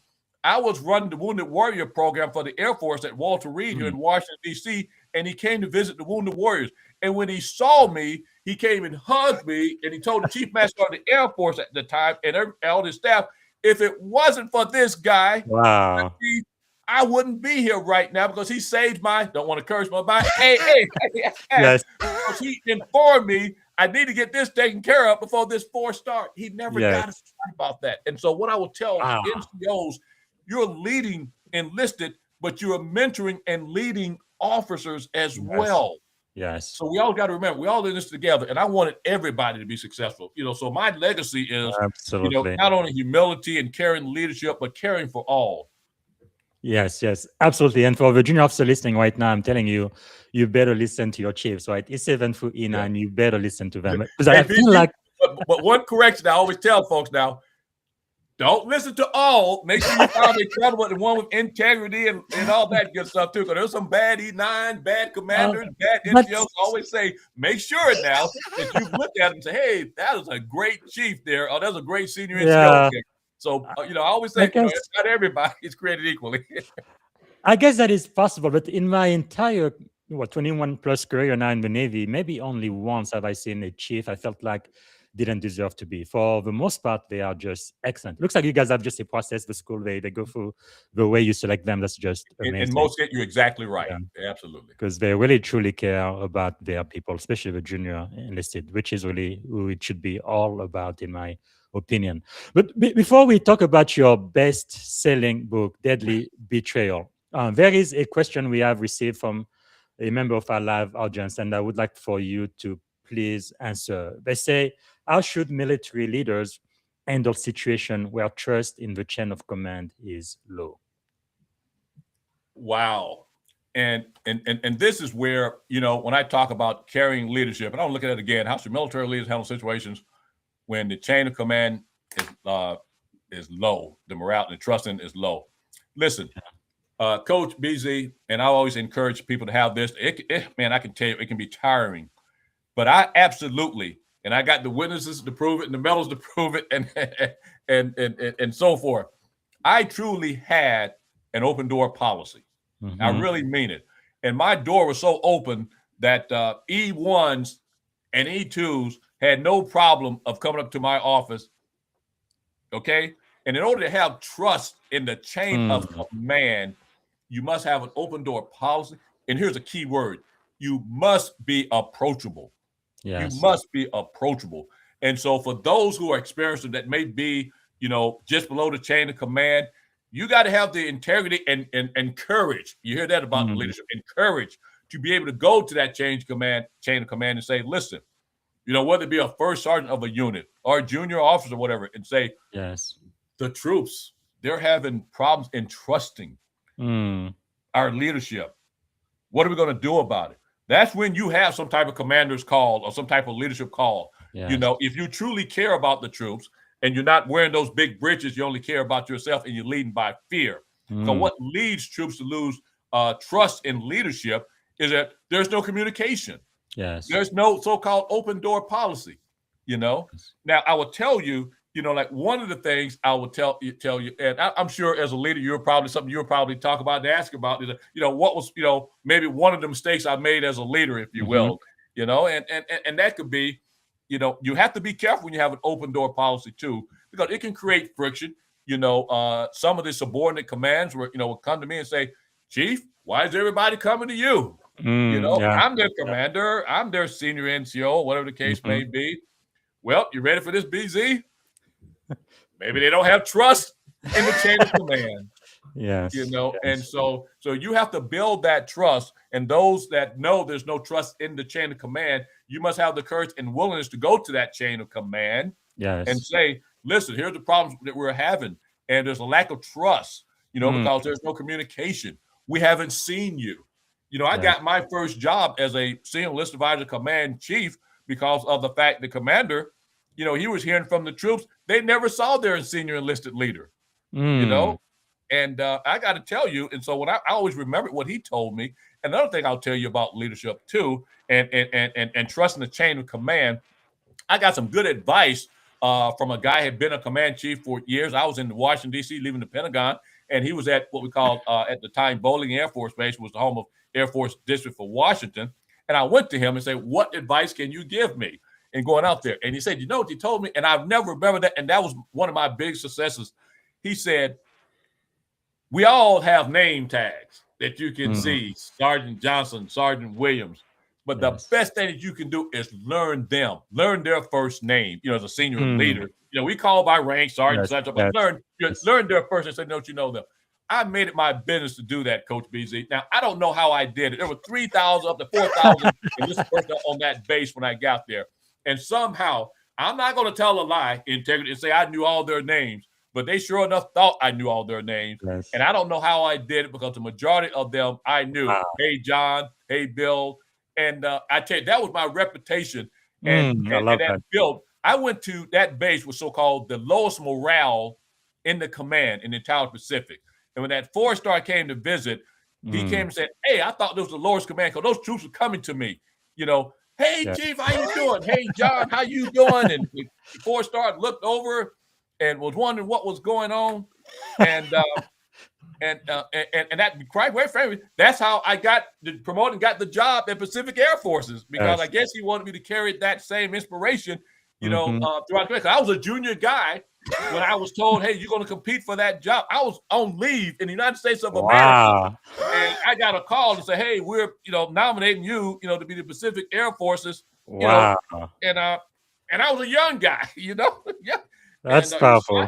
Speaker 5: I was running the Wounded Warrior program for the Air Force at Walter Reed here in Washington, D.C., and he came to visit the Wounded Warriors. And when he saw me, he came and hugged me, and he told the chief master of the Air Force at the time and all his staff, if it wasn't for this guy, I wouldn't be here right now, because he saved don't want to curse my mind. Yes. Because he informed me I need to get this taken care of before this 4-star. He never got us about that. And so what I will tell NCOs, you're leading enlisted, but you're mentoring and leading officers as well.
Speaker 4: Yes.
Speaker 5: So we all got to remember, we all in this together, and I wanted everybody to be successful. So my legacy is, not only humility and caring leadership, but caring for all.
Speaker 4: Yes, absolutely. And for the junior officer listening right now, I'm telling you, you better listen to your chiefs, right? E7 through E9, you better listen to them. Because I feel like...
Speaker 5: But one correction I always tell folks now, don't listen to all. Make sure you find a credible, the one with integrity and all that good stuff too. Because there's some bad E9, bad commanders, bad NCOs. Always say, make sure now that you look at them and say, hey, that is a great chief there. Or that's a great senior NCO there. So, I always say, it's not everybody is created equally.
Speaker 4: I guess that is possible. But in my entire 21 plus career now in the Navy, maybe only once have I seen a chief I felt like didn't deserve to be. For the most part, they are just excellent. Looks like you guys have just a process, the school, they go through the way you select them. That's just amazing.
Speaker 5: In most cases, you're exactly right. Yeah. Absolutely.
Speaker 4: Because they really truly care about their people, especially the junior enlisted, which is really who it should be all about, in my opinion. But before we talk about your best-selling book, Deadly Betrayal, there is a question we have received from a member of our live audience, and I would like for you to please answer. They say, how should military leaders handle situation where trust in the chain of command is low?
Speaker 5: Wow. And this is where, when I talk about carrying leadership, and I'll look at it again, how should military leaders handle situations when the chain of command is low, the morale and the trusting is low? Listen, Coach BZ, and I always encourage people to have this. Man, I can tell you, it can be tiring, but I absolutely, and I got the witnesses to prove it and the medals to prove it, and so forth. I truly had an open door policy.
Speaker 4: Mhm.
Speaker 5: I really mean it. And my door was so open that E1s and E2s had no problem of coming up to my office. Okay. And in order to have trust in the chain of command, you must have an open door policy. And here's a key word: you must be approachable.
Speaker 4: Yes.
Speaker 5: You must be approachable. And so for those who are experienced that may be, just below the chain of command, you got to have the integrity and courage. You hear that about the leadership, and courage to be able to go to that chain of command and say, listen, whether it be a first sergeant of a unit or a junior officer or whatever, and say,
Speaker 4: Yes.
Speaker 5: the troops, they're having problems in trusting our leadership. What are we going to do about it? That's when you have some type of commander's call or some type of leadership call.
Speaker 4: Yes.
Speaker 5: If you truly care about the troops, and you're not wearing those big britches, you only care about yourself, and you're leading by fear. So what leads troops to lose trust in leadership is that there's no communication.
Speaker 4: Yes.
Speaker 5: There's no so-called open door policy. Now, I will tell you, like one of the things I will tell you, and I'm sure as a leader, you'll probably talk about and ask about is, what was, maybe one of the mistakes I made as a leader, if you will, and that could be, you have to be careful when you have an open door policy too, because it can create friction. Some of the subordinate commands will come to me and say, Chief, why is everybody coming to you? I'm their commander, I'm their senior NCO, whatever the case may be. Well, you ready for this, BZ? Maybe they don't have trust in the chain of command.
Speaker 4: Yes.
Speaker 5: And so you have to build that trust. And those that know there's no trust in the chain of command, you must have the courage and willingness to go to that chain of command and say, listen, here's the problems that we're having. And there's a lack of trust, because there's no communication. We haven't seen you. I got my first job as a senior enlisted advisor command chief because of the fact the commander, he was hearing from the troops, they never saw their senior enlisted leader, And I got to tell you, and so when I always remember what he told me. Another thing I'll tell you about leadership too, and trusting the chain of command. I got some good advice from a guy who had been a command chief for years. I was in Washington, D.C., leaving the Pentagon, and he was at what we called at the time Bowling Air Force Base, was the home of Air Force District for Washington. And I went to him and said, what advice can you give me in going out there? And he said, you know what he told me? And I've never remembered that. And that was one of my big successes. He said, we all have name tags that you can see, Sergeant Johnson, Sergeant Williams. But the best thing that you can do is learn them, learn their first name, as a senior leader. We call by rank, Sergeant, but learn their first and say, don't you know them? I made it my business to do that, Coach BZ. Now, I don't know how I did it. There were 3,000 up to 4,000 and this person on that base when I got there. And somehow, I'm not going to tell a lie, integrity, and say I knew all their names. But they sure enough thought I knew all their names. Yes. And I don't know how I did it because the majority of them I knew. Wow. Hey, John. Hey, Bill. And I tell you, that was my reputation. And that build, I went to that base was so-called the lowest morale in the command in the entire Pacific. And when that 4-star came to visit, he came and said, hey, I thought this was the lowest command because those troops were coming to me. Hey, Chief, how you doing? Hey, John, how you doing? And the 4-star looked over and was wondering what was going on, and that, quite frankly, that's how I got promoted and got the job at Pacific Air Forces, because I guess he wanted me to carry that same inspiration, throughout the country. I was a junior guy when I was told, hey, you're going to compete for that job. I was on leave in the United States of America, and I got a call to say, hey, we're nominating you, to be the Pacific Air Forces, and I was a young guy, yeah.
Speaker 4: That's powerful.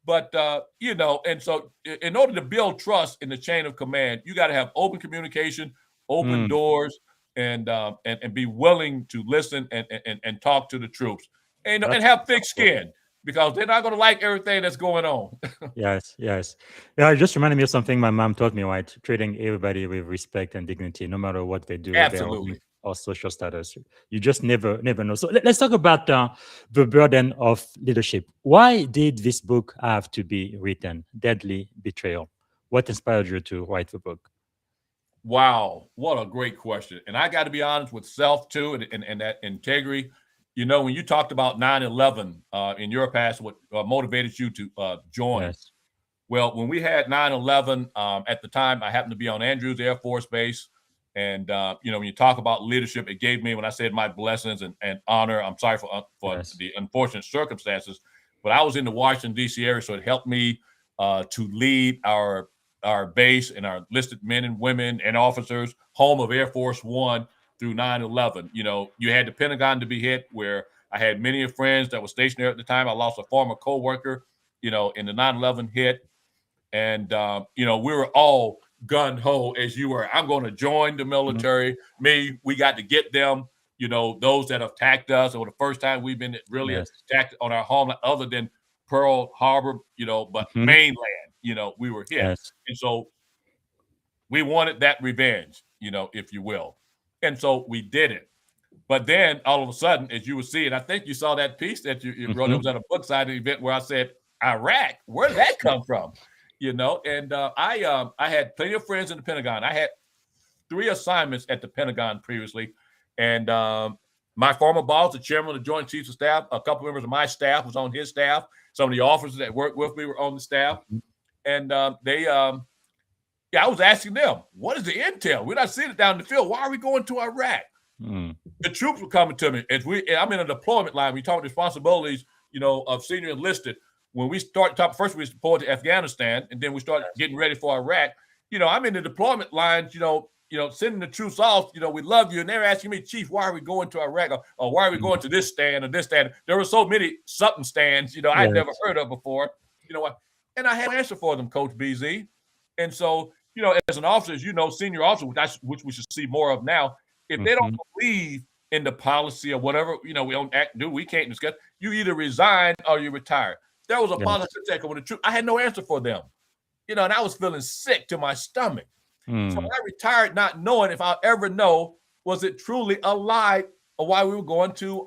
Speaker 5: But, and so in order to build trust in the chain of command, you got to have open communication, open doors, and be willing to listen and talk to the troops, and have thick skin, because they're not going to like everything that's going on.
Speaker 4: Yes. Yeah, it just reminded me of something my mom taught me, right? Treating everybody with respect and dignity, no matter what they do,
Speaker 5: Absolutely.
Speaker 4: or social status. You just never know. So let's talk about the burden of leadership. Why did this book have to be written? Deadly Betrayal. What inspired you to write the book?
Speaker 5: Wow, what a great question. And I got to be honest with self too, and that integrity. When you talked about 9/11 in your past, what motivated you to join?
Speaker 4: Yes.
Speaker 5: Well, when we had 9/11, at the time, I happened to be on Andrews Air Force Base. And, when you talk about leadership, it gave me, when I said my blessings and honor, I'm sorry for
Speaker 4: Yes.
Speaker 5: the unfortunate circumstances, but I was in the Washington, D.C. area, so it helped me to lead our base and our enlisted men and women and officers, home of Air Force One, through 9/11. You had the Pentagon to be hit, where I had many friends that were stationed there at the time. I lost a former coworker, in the 9/11 hit. And, we were all gun-ho as you were. I'm going to join the military. We got to get them, those that attacked us. Or the first time we've been really attacked on our homeland, other than Pearl Harbor, but mainland, we were hit.
Speaker 4: Yes.
Speaker 5: And so we wanted that revenge, if you will. And so we did it. But then all of a sudden, as you would see, and I think you saw that piece that you wrote, it was at a book signing event where I said, Iraq, where did that come from? And I had plenty of friends in the Pentagon. I had 3 assignments at the Pentagon previously. And my former boss, the chairman of the Joint Chiefs of Staff, a couple members of my staff was on his staff. Some of the officers that worked with me were on the staff. And I was asking them, what is the intel? We're not seeing it down in the field. Why are we going to Iraq? The troops were coming to me. I'm in a deployment line. We talk responsibilities, of senior enlisted. When we start first we deployed to Afghanistan, and then we started getting ready for Iraq. I'm in the deployment lines, sending the troops off, we love you. And they're asking me, Chief, why are we going to Iraq? Or why are we going to this stand or this stand? There were so many something stands, I'd never heard of before. And I had an answer for them, Coach BZ. And so, as an officer, as senior officer, which we should see more of now, if they don't believe in the policy or whatever, we don't we can't discuss, you either resign or you retire. There was a politics echo with the truth. I had no answer for them, and I was feeling sick to my stomach. So I retired not knowing if I'll ever know, was it truly a lie or why we were going to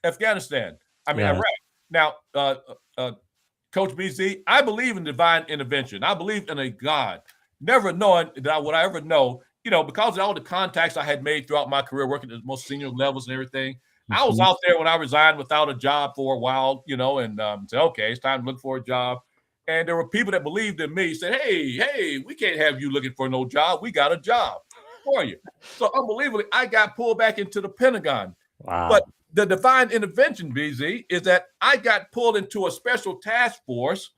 Speaker 5: Afghanistan. Iraq. Now, Coach BZ, I believe in divine intervention. I believe in a God, never knowing that would I ever know, because of all the contacts I had made throughout my career, working at the most senior levels and everything. I was out there when I resigned without a job for a while, and said, okay, it's time to look for a job. And there were people that believed in me, said, hey, we can't have you looking for no job. We got a job for you. So unbelievably, I got pulled back into the Pentagon.
Speaker 4: Wow.
Speaker 5: But the divine intervention, BZ, is that I got pulled into a special task force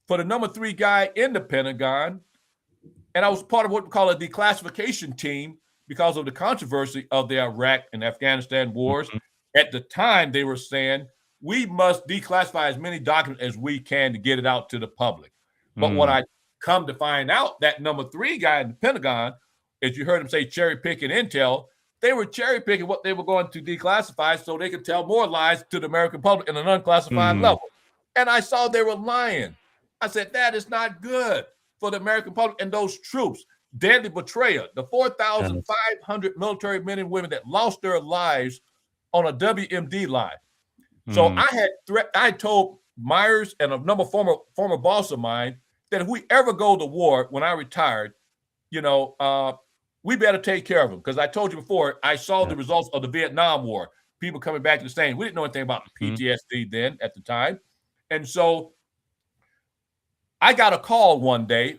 Speaker 5: for the number 3 guy in the Pentagon. And I was part of what we call a declassification team, because of the controversy of the Iraq and Afghanistan wars. At the time, they were saying, we must declassify as many documents as we can to get it out to the public. But what I come to find out, that number 3 guy in the Pentagon, as you heard him say, cherry picking intel, they were cherry picking what they were going to declassify so they could tell more lies to the American public in an unclassified level. And I saw they were lying. I said, that is not good for the American public and those troops. Deadly Betrayal, the 4,500 military men and women that lost their lives on a WMD lie. So I told Myers and a number of former boss of mine that if we ever go to war, when I retired, we better take care of them. Because I told you before, I saw the results of the Vietnam War. People coming back to the same. We didn't know anything about PTSD then at the time. And so I got a call one day,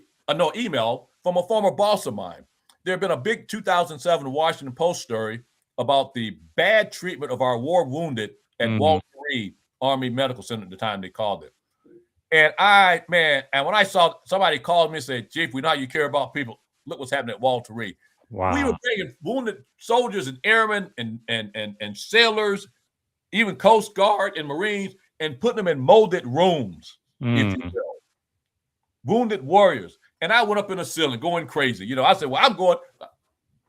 Speaker 5: email from a former boss of mine. There had been a big 2007 Washington Post story about the bad treatment of our war wounded at Walter Reed Army Medical Center at the time they called it. And when I saw somebody called me and said, Chief, we know how you care about people. Look what's happening at Walter Reed.
Speaker 4: Wow.
Speaker 5: We were bringing wounded soldiers and airmen and sailors, even Coast Guard and Marines, and putting them in molded rooms, if you will. Wounded warriors. And I went up in the ceiling going crazy. I said, well, I'm going.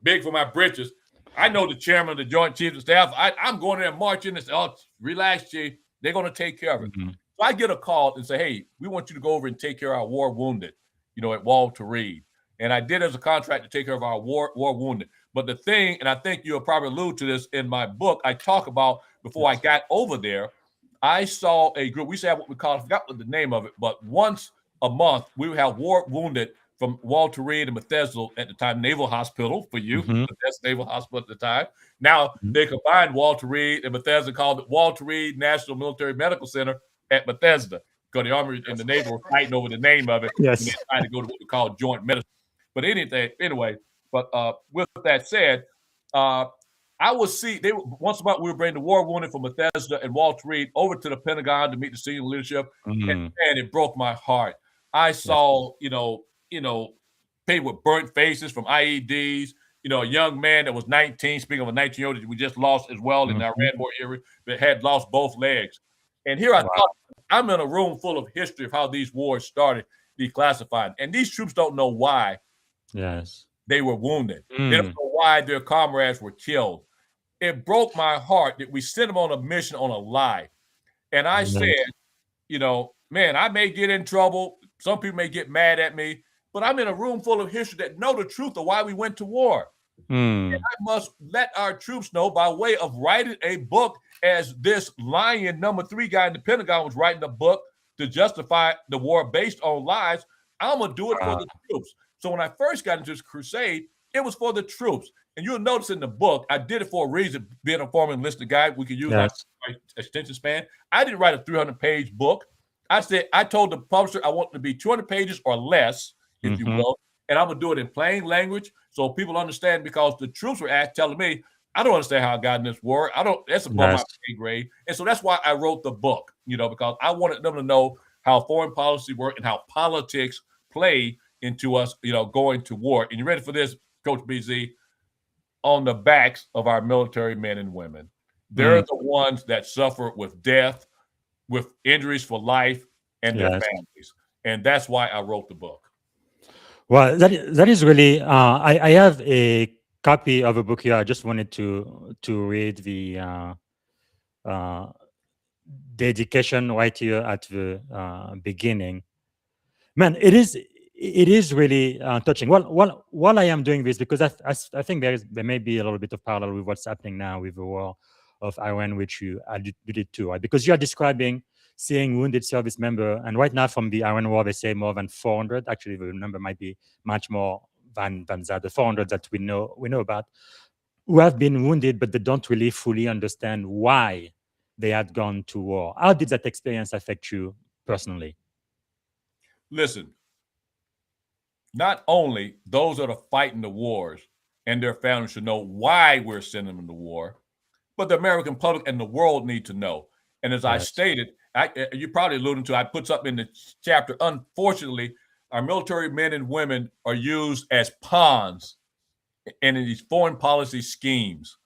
Speaker 5: big for my britches. I know the chairman of the Joint Chiefs of Staff. I'm going there marching and say, oh, relax, Chief. They're going to take care of it.
Speaker 4: Mm-hmm.
Speaker 5: So I get a call and say, hey, we want you to go over and take care of our war wounded, at Walter Reed. And I did as a contract to take care of our war wounded. But the thing, and I think you'll probably allude to this in my book, I talk about before I got over there, I saw a group. We used to have what we call, I forgot what the name of it, but once a month, we would have war wounded from Walter Reed and Bethesda at the time, Naval Hospital for you,
Speaker 4: Mm-hmm.
Speaker 5: that's Naval Hospital at the time. Now they combined Walter Reed and Bethesda, called it Walter Reed National Military Medical Center at Bethesda, because the Army and the Navy were fighting over the name of it.
Speaker 4: Yes.
Speaker 5: And they tried to go to what we call joint medicine. But anyway, with that said, I would see once a month we would bring the war wounded from Bethesda and Walter Reed over to the Pentagon to meet the senior leadership, and man, it broke my heart. I saw, people with burnt faces from IEDs. A young man that was 19, speaking of a 19-year-old that we just lost as well in the Iran war area, that had lost both legs. And here I thought, I'm in a room full of history of how these wars started declassified, and these troops don't know why.
Speaker 4: Yes.
Speaker 5: They were wounded. They don't know why their comrades were killed. It broke my heart that we sent them on a mission on a lie. And I said, man, I may get in trouble. Some people may get mad at me, but I'm in a room full of history that know the truth of why we went to war. And I must let our troops know by way of writing a book, as this lying number 3 guy in the Pentagon was writing a book to justify the war based on lies. I'm going to do it for the troops. So when I first got into this crusade, it was for the troops. And you'll notice in the book, I did it for a reason, being a former enlisted guy. We could use my attention span. I didn't write a 300-page book. I told the publisher I want it to be 200 pages or less, if you will, and I'm going to do it in plain language so people understand, because the troops were telling me, I don't understand how I got in this war. That's above my pay grade. And so that's why I wrote the book, because I wanted them to know how foreign policy worked and how politics play into us, going to war. And you ready for this, Coach BZ? On the backs of our military men and women. They're the ones that suffer with death, with injuries for life, and their families. And that's why I wrote the book.
Speaker 4: Well, that is really, I have a copy of a book here. I just wanted to read the dedication right here at the beginning. Man, it is really touching. Well, while I am doing this, because I think there may be a little bit of parallel with what's happening now with the war of Iran, which you alluded to, right? Because you are describing seeing wounded service member, and right now from the Iran war, they say more than 400. Actually, the number might be much more than that. The 400 that we know about, who have been wounded, but they don't really fully understand why they had gone to war. How did that experience affect you personally?
Speaker 5: Listen, not only those that are fighting the wars and their families should know why we're sending them to war, but the American public and the world need to know. And as I stated, you probably alluding to, I put something in the chapter. Unfortunately, our military men and women are used as pawns in these foreign policy schemes.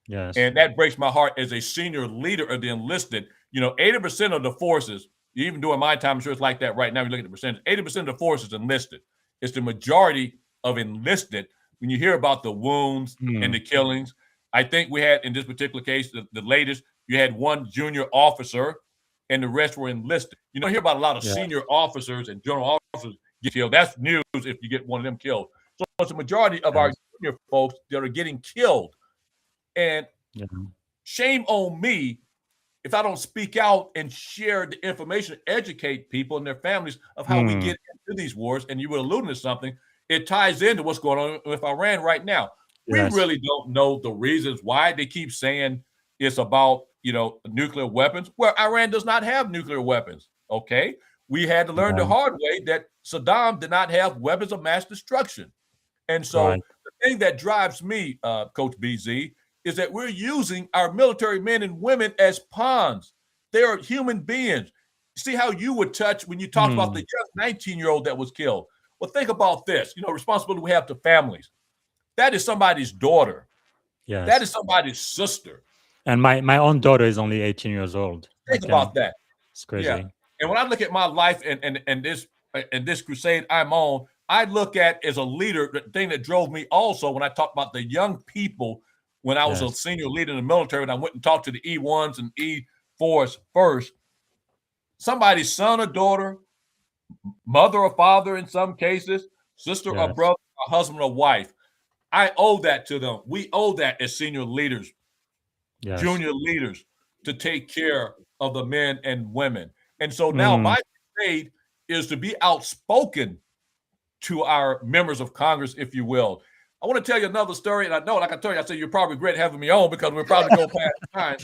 Speaker 4: Yes.
Speaker 5: And that breaks my heart as a senior leader of the enlisted. 80% of the forces, even during my time, I'm sure it's like that right now. You look at the percentage, 80% of the forces enlisted. It's the majority of enlisted. When you hear about the wounds and the killings, I think we had, in this particular case, the latest, you had one junior officer and the rest were enlisted. You don't hear about a lot of senior officers and general officers get killed. That's news if you get one of them killed. So it's a majority of our junior folks that are getting killed. And shame on me if I don't speak out and share the information, educate people and their families of how we get into these wars. And you were alluding to something. It ties into what's going on with Iran right now. We really don't know the reasons why they keep saying it's about, nuclear weapons, where Iran does not have nuclear weapons. Okay. We had to learn the hard way that Saddam did not have weapons of mass destruction. And so the thing that drives me, Coach BZ, is that we're using our military men and women as pawns. They are human beings. See how you would touch when you talked about the young 19-year-old that was killed. Well, think about this, responsibility we have to families. That is somebody's daughter.
Speaker 4: Yes.
Speaker 5: That is somebody's sister.
Speaker 4: And my own daughter is only 18 years old.
Speaker 5: Think about that.
Speaker 4: It's crazy.
Speaker 5: Yeah. And when I look at my life and this crusade I'm on, I look at as a leader, the thing that drove me also when I talked about the young people when I was a senior leader in the military and I went and talked to the E1s and E4s first, somebody's son or daughter, mother or father in some cases, sister or brother, or husband or wife, I owe that to them. We owe that as senior leaders, junior leaders, to take care of the men and women. And so now my crusade is to be outspoken to our members of Congress, if you will. I want to tell you another story, and I know, like I told you, I said you'll probably regret having me on because we'll probably go past time.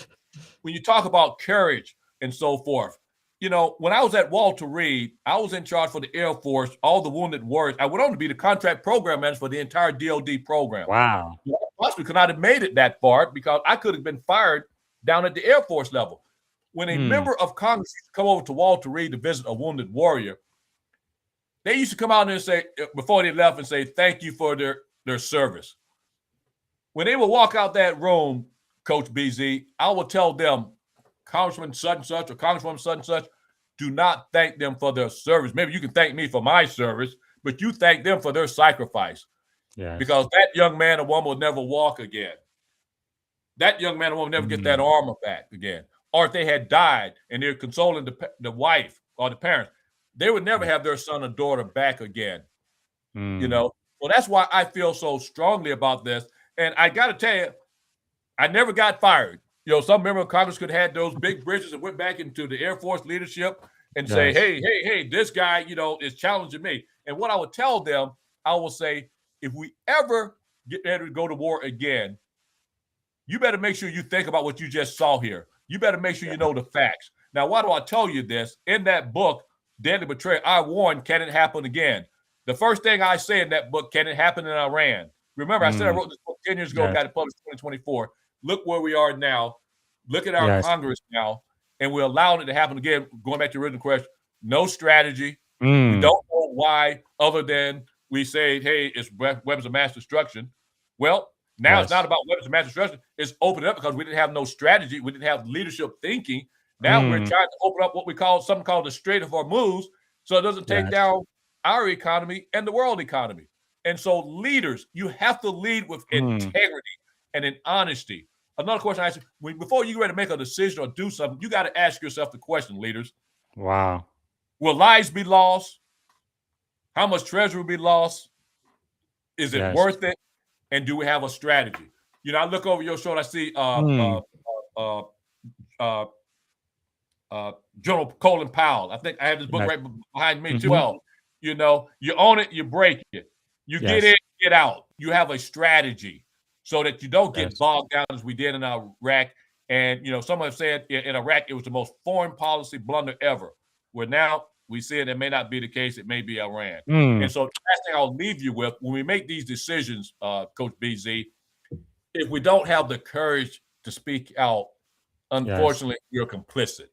Speaker 5: When you talk about courage and so forth, you know, when I was at Walter Reed, I was in charge for the Air Force, all the wounded warriors. I went on to be the contract program manager for the entire DoD program.
Speaker 4: Wow.
Speaker 5: I possibly could not have made it that far because I could have been fired down at the Air Force level. When a member of Congress used to come over to Walter Reed to visit a wounded warrior, they used to come out and say, before they left, and say, thank you for their service. When they would walk out that room, Coach BZ, I would tell them, Congressman such and such or Congresswoman such and such, do not thank them for their service. Maybe you can thank me for my service, but you thank them for their sacrifice. Because that young man or woman will never walk again. That young man or woman will never get that armor back again. Or if they had died and they're consoling the wife or the parents, they would never have their son or daughter back again. You know, so that's why I feel so strongly about this. And I got to tell you, I never got fired. You know, some member of Congress could have had those big bridges and went back into the Air Force leadership and say, hey, this guy, you know, is challenging me. And what I would tell them, I will say, if we ever get ready to go to war again, you better make sure you think about what you just saw here. You better make sure you know the facts. Now, why do I tell you this? In that book, Deadly Betrayal, I warned, can it happen again? The first thing I say in that book, can it happen in Iran? Remember, I said I wrote this book 10 years ago, got it published in 2024. Look where we are now. Look at our Congress now, and we're allowing it to happen again. Going back to the original question, no strategy. We don't know why, other than we say, hey, it's weapons of mass destruction. Well, now it's not about weapons of mass destruction. It's opening up because we didn't have no strategy. We didn't have leadership thinking. Now we're trying to open up what we call something called the Strait of Hormuz, so it doesn't take down our economy and the world economy. And so leaders, you have to lead with integrity and in honesty. Another question I ask you, before you get ready to make a decision or do something, you got to ask yourself the question, leaders.
Speaker 4: Wow.
Speaker 5: Will lives be lost? How much treasure will be lost? Is it worth it? And do we have a strategy? You know, I look over your shoulder, I see General Colin Powell. I think I have this book right behind me too. Well, you know, you own it, you break it. You get in, get out. You have a strategy so that you don't get bogged down as we did in Iraq. And, you know, some have said in Iraq, it was the most foreign policy blunder ever. Where now we see it may not be the case. It may be Iran. And so the last thing I'll leave you with, when we make these decisions, Coach BZ, if we don't have the courage to speak out, unfortunately, you're complicit.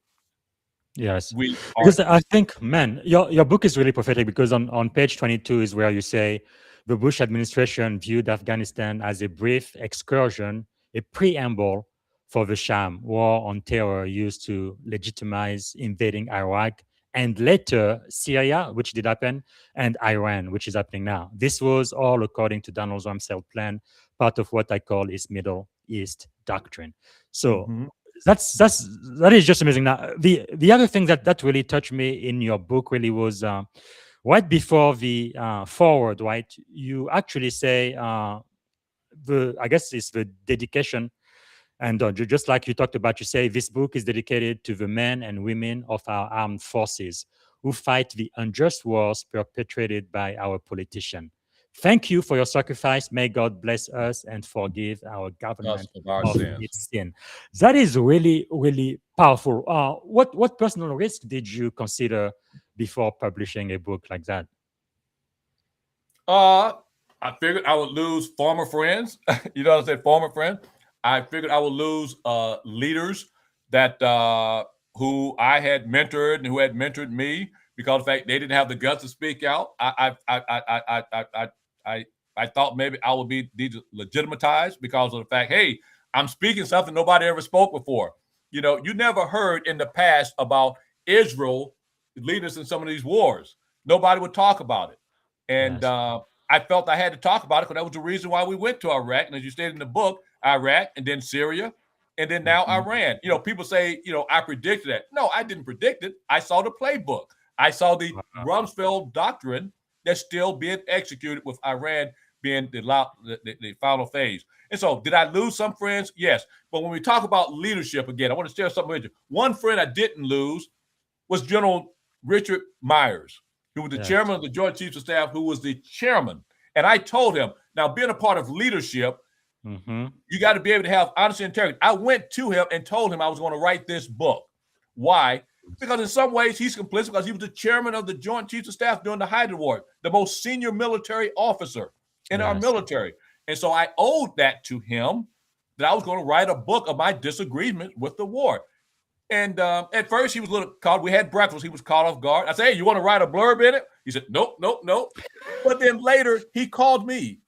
Speaker 4: Because I think, man, your book is really prophetic because on page 22 is where you say the Bush administration viewed Afghanistan as a brief excursion, a preamble for the sham war on terror used to legitimize invading Iraq and later Syria, which did happen, and Iran, which is happening now. This was all according to Donald Rumsfeld's plan, part of what I call his Middle East doctrine. So that is just amazing. Now, the other thing that really touched me in your book really was right before the forward, right? You actually say I guess it's the dedication. And just like you talked about, you say this book is dedicated to the men and women of our armed forces who fight the unjust wars perpetrated by our politicians. Thank you for your sacrifice. May God bless us and forgive our government of its sin. That is really, really powerful. What personal risk did you consider before publishing a book like that?
Speaker 5: I figured I would lose former friends. You know what I said, former friends. I figured I would lose leaders that who I had mentored and who had mentored me because of the fact they didn't have the guts to speak out. I thought maybe I would be legitimatized because of the fact, hey, I'm speaking something nobody ever spoke before. You know, you never heard in the past about Israel leading us in some of these wars. Nobody would talk about it. And I felt I had to talk about it because that was the reason why we went to Iraq. And as you stated in the book, Iraq and then Syria and then now Iran. People say, I predicted that. No, I didn't predict it. I saw the playbook. I saw the Rumsfeld doctrine that's still being executed with Iran being the final phase. And so did I lose some friends? Yes. But when we talk about leadership again, I want to share something with you. One friend I didn't lose was General Richard Myers, who was the chairman of the Joint Chiefs of Staff, who was the chairman. And I told him, now being a part of leadership, you got to be able to have honesty and integrity. I went to him and told him I was going to write this book. Why? Because in some ways he's complicit because he was the chairman of the Joint Chiefs of Staff during the Hyder War, the most senior military officer in our military. And so I owed that to him that I was going to write a book of my disagreement with the war. And at first he was a little caught. We had breakfast. He was caught off guard. I said, hey, you want to write a blurb in it? He said, nope. But then later he called me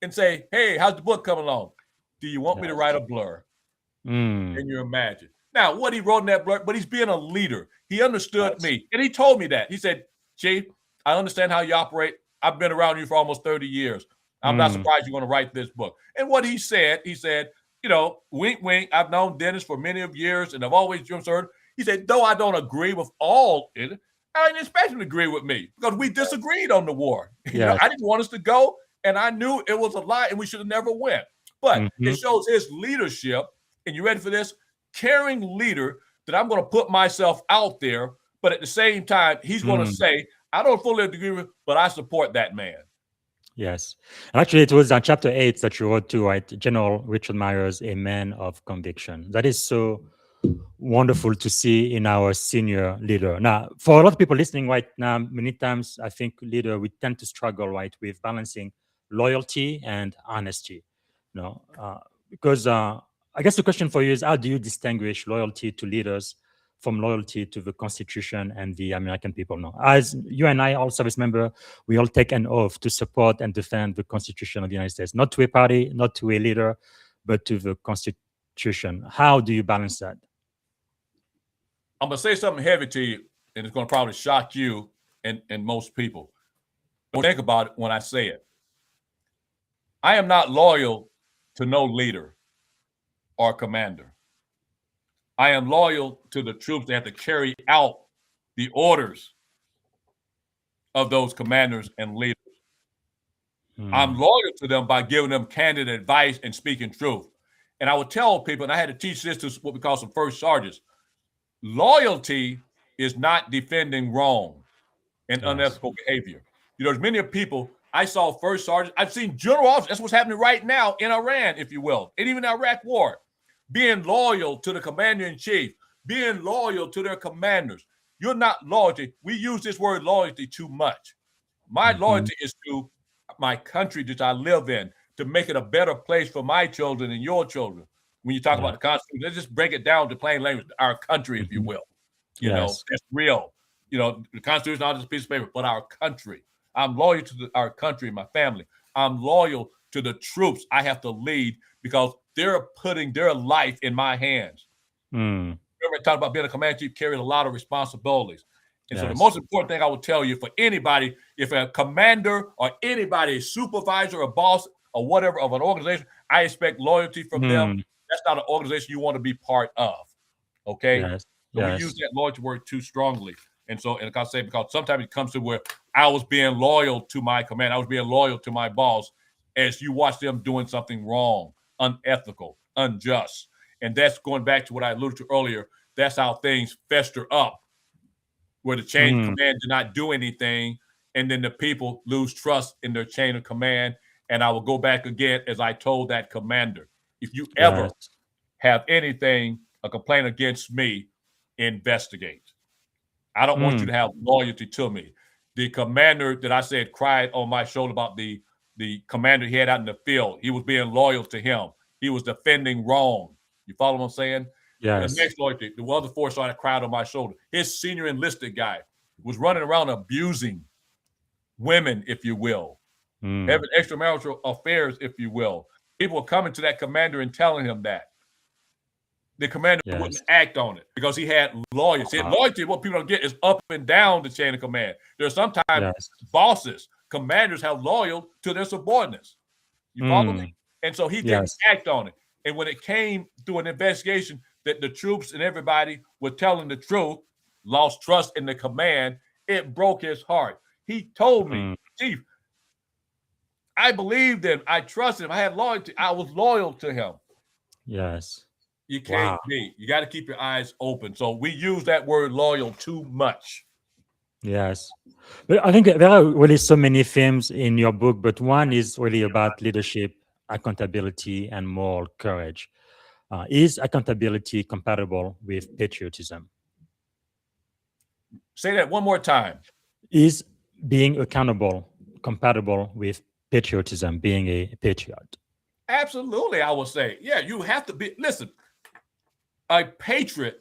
Speaker 5: and say, hey, how's the book coming along? Do you want me to write a blur? Can you imagine? Now, what he wrote in that blur, but he's being a leader. He understood me. And he told me that. He said, Chief, I understand how you operate. I've been around you for almost 30 years. I'm not surprised you're going to write this book. And what he said, wink, wink. I've known Dennis for many of years, and I've always heard. He said, though I don't agree with all it, I didn't expect him to agree with me because we disagreed on the war. I didn't want us to go, and I knew it was a lie, and we should have never went. But it shows his leadership, and you ready for this? Caring leader that I'm going to put myself out there, but at the same time, he's going to say, I don't fully agree with, but I support that man.
Speaker 4: Yes. And actually, it was on chapter 8 that you wrote to, right? General Richard Myers, a man of conviction. That is so wonderful to see in our senior leader. Now, for a lot of people listening right now, many times I think we tend to struggle, right, with balancing loyalty and honesty. Because I guess the question for you is, how do you distinguish loyalty to leaders from loyalty to the Constitution and the American people? Now, as you and I, all service members, we all take an oath to support and defend the Constitution of the United States, not to a party, not to a leader, but to the Constitution. How do you balance that?
Speaker 5: I'm going to say something heavy to you, and it's going to probably shock you and most people. Think about it when I say it. I am not loyal to no leader or commander. I am loyal to the troops that have to carry out the orders of those commanders and leaders. I'm loyal to them by giving them candid advice and speaking truth. And I would tell people, and I had to teach this to what we call some first sergeants, loyalty is not defending wrong and unethical behavior. There's many people, I saw first sergeants, I've seen general officers, that's what's happening right now in Iran, if you will, and even the Iraq war. Being loyal to the commander-in-chief, being loyal to their commanders. You're not loyalty. We use this word loyalty too much. My loyalty is to my country that I live in, to make it a better place for my children and your children. When you talk about the Constitution, let's just break it down to plain language, our country, if you will. It's real. The Constitution is not just a piece of paper, but our country. I'm loyal to our country and my family. I'm loyal to the troops I have to lead because they're putting their life in my hands. Remember, I talked about being a commander chief carries a lot of responsibilities. And so the most important thing I will tell you for anybody, if a commander or anybody, a supervisor or boss or whatever of an organization, I expect loyalty from them. That's not an organization you want to be part of. Okay? We use that loyalty word too strongly. And so, and I say, because sometimes it comes to where I was being loyal to my command, I was being loyal to my boss as you watch them doing something wrong, unethical, unjust. And that's going back to what I alluded to earlier. That's how things fester up, where the chain of command did not do anything, and then the people lose trust in their chain of command. And I will go back again, as I told that commander, if you ever have anything, a complaint against me, investigate. I don't want you to have loyalty to me. The commander that I said cried on my shoulder about the commander he had out in the field, he was being loyal to him. He was defending wrong. You follow what I'm saying?
Speaker 4: Yes.
Speaker 5: The next loyalty, the other four sergeant cried on my shoulder. His senior enlisted guy was running around abusing women, if you will, having extramarital affairs, if you will. People were coming to that commander and telling him that. The commander wouldn't act on it because he had loyalty. Loyalty, what people don't get, is up and down the chain of command. There are sometimes bosses, commanders have loyal to their subordinates. You follow me? And so he didn't act on it. And when it came through an investigation that the troops and everybody were telling the truth, lost trust in the command, it broke his heart. He told me, Chief, I believed him. I trusted him. I had loyalty. I was loyal to him.
Speaker 4: Yes.
Speaker 5: You can't be. You got to keep your eyes open. So we use that word loyal too much.
Speaker 4: Yes. But I think there are really so many themes in your book, but one is really about leadership, accountability, and moral courage. Is accountability compatible with patriotism?
Speaker 5: Say that one more time.
Speaker 4: Is being accountable compatible with patriotism, being a patriot?
Speaker 5: Absolutely, I will say. Yeah, you have to be. Listen, a patriot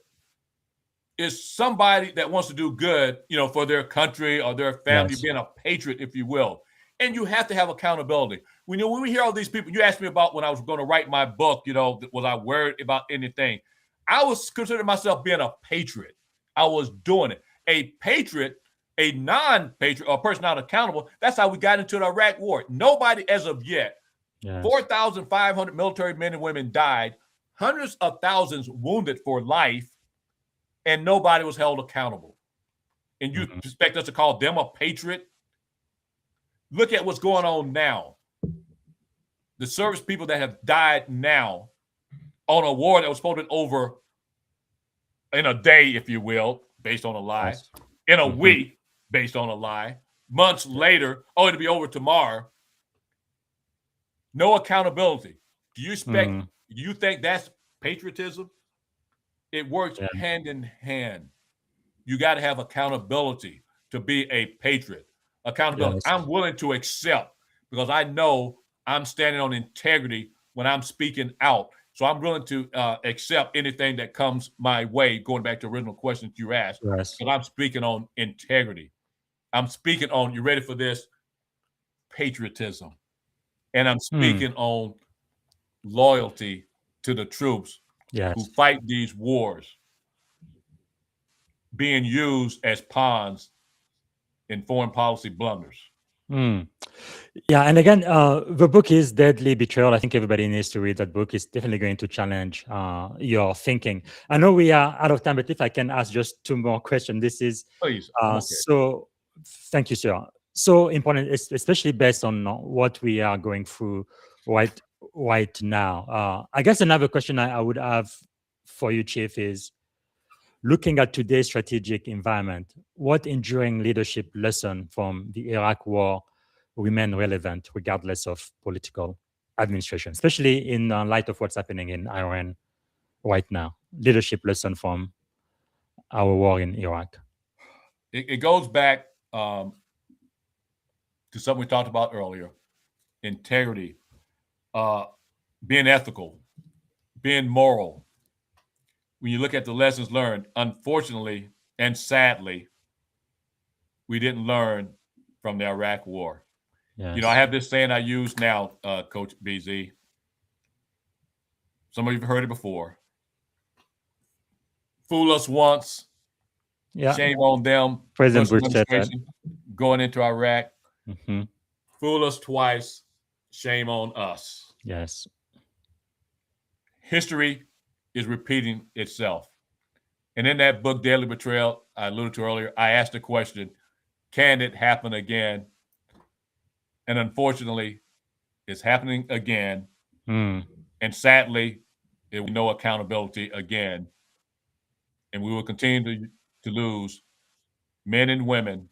Speaker 5: is somebody that wants to do good, for their country or their family, being a patriot, if you will. And you have to have accountability. When we hear all these people, you asked me about when I was going to write my book, was I worried about anything? I was considering myself being a patriot. I was doing it. A patriot, a non-patriot, or a person not accountable, that's how we got into the Iraq war. Nobody as of yet, 4,500 military men and women died, hundreds of thousands wounded for life, and nobody was held accountable. And you expect us to call them a patriot? Look at what's going on now. The service people that have died now on a war that was supposed to be over in a day, if you will, based on a lie, in a week, based on a lie, months later, it'll be over tomorrow. No accountability. Do you think that's patriotism? It works hand in hand. You got to have accountability to be a patriot. Accountability. I'm willing to accept because I know I'm standing on integrity when I'm speaking out. So I'm willing to accept anything that comes my way, going back to the original question that you asked. Because I'm speaking on integrity. I'm speaking on, you ready for this? Patriotism. And I'm speaking on loyalty to the troops who fight these wars, being used as pawns in foreign policy blunders.
Speaker 4: Yeah, and again, the book is Deadly Betrayal. I think everybody needs to read that book. It's definitely going to challenge your thinking. I know we are out of time, but if I can ask just two more questions. This is
Speaker 5: please.
Speaker 4: So thank you, sir. So important, especially based on what we are going through right now. I guess another question I would have for you, Chief, is looking at today's strategic environment, what enduring leadership lesson from the Iraq War remain relevant regardless of political administration, especially in light of what's happening in Iran right now? Leadership lesson from our war in Iraq.
Speaker 5: It goes back to something we talked about earlier: integrity, being ethical, being moral. When you look at the lessons learned, unfortunately and sadly, we didn't learn from the Iraq War.
Speaker 4: Yes.
Speaker 5: I have this saying I use now, Coach BZ. Some of you have heard it before. Fool us once, shame on them.
Speaker 4: President Bush said that.
Speaker 5: Going into Iraq. Fool us twice, shame on us.
Speaker 4: Yes.
Speaker 5: History is repeating itself. And in that book, Deadly Betrayal, I alluded to earlier, I asked the question, can it happen again? And unfortunately, it's happening again. And sadly, there will be no accountability again. And we will continue to lose men and women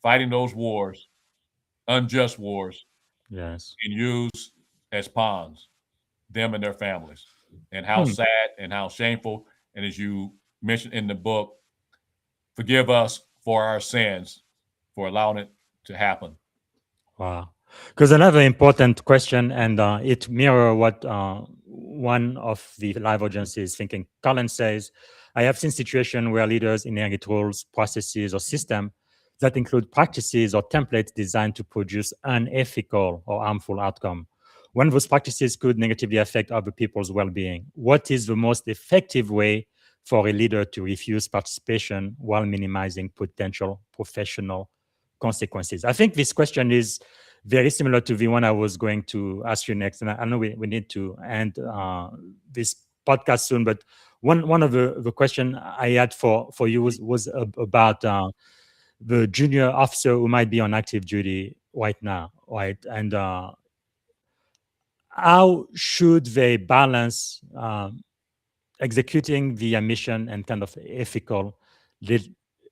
Speaker 5: fighting those wars, unjust wars, and used as pawns, them and their families. And how sad and how shameful. And as you mentioned in the book, forgive us for our sins for allowing it to happen.
Speaker 4: Wow. Because another important question, and it mirrors what one of the live audience is thinking. Colin says, I have seen situations where leaders inherit rules, processes, or systems that include practices or templates designed to produce unethical or harmful outcome. When those practices could negatively affect other people's well-being, what is the most effective way for a leader to refuse participation while minimizing potential professional consequences. I think this question is very similar to the one I was going to ask you next. And I know we need to end this podcast soon, but one of the question I had for you was about the junior officer who might be on active duty right now, right? And how should they balance executing the mission and kind of ethical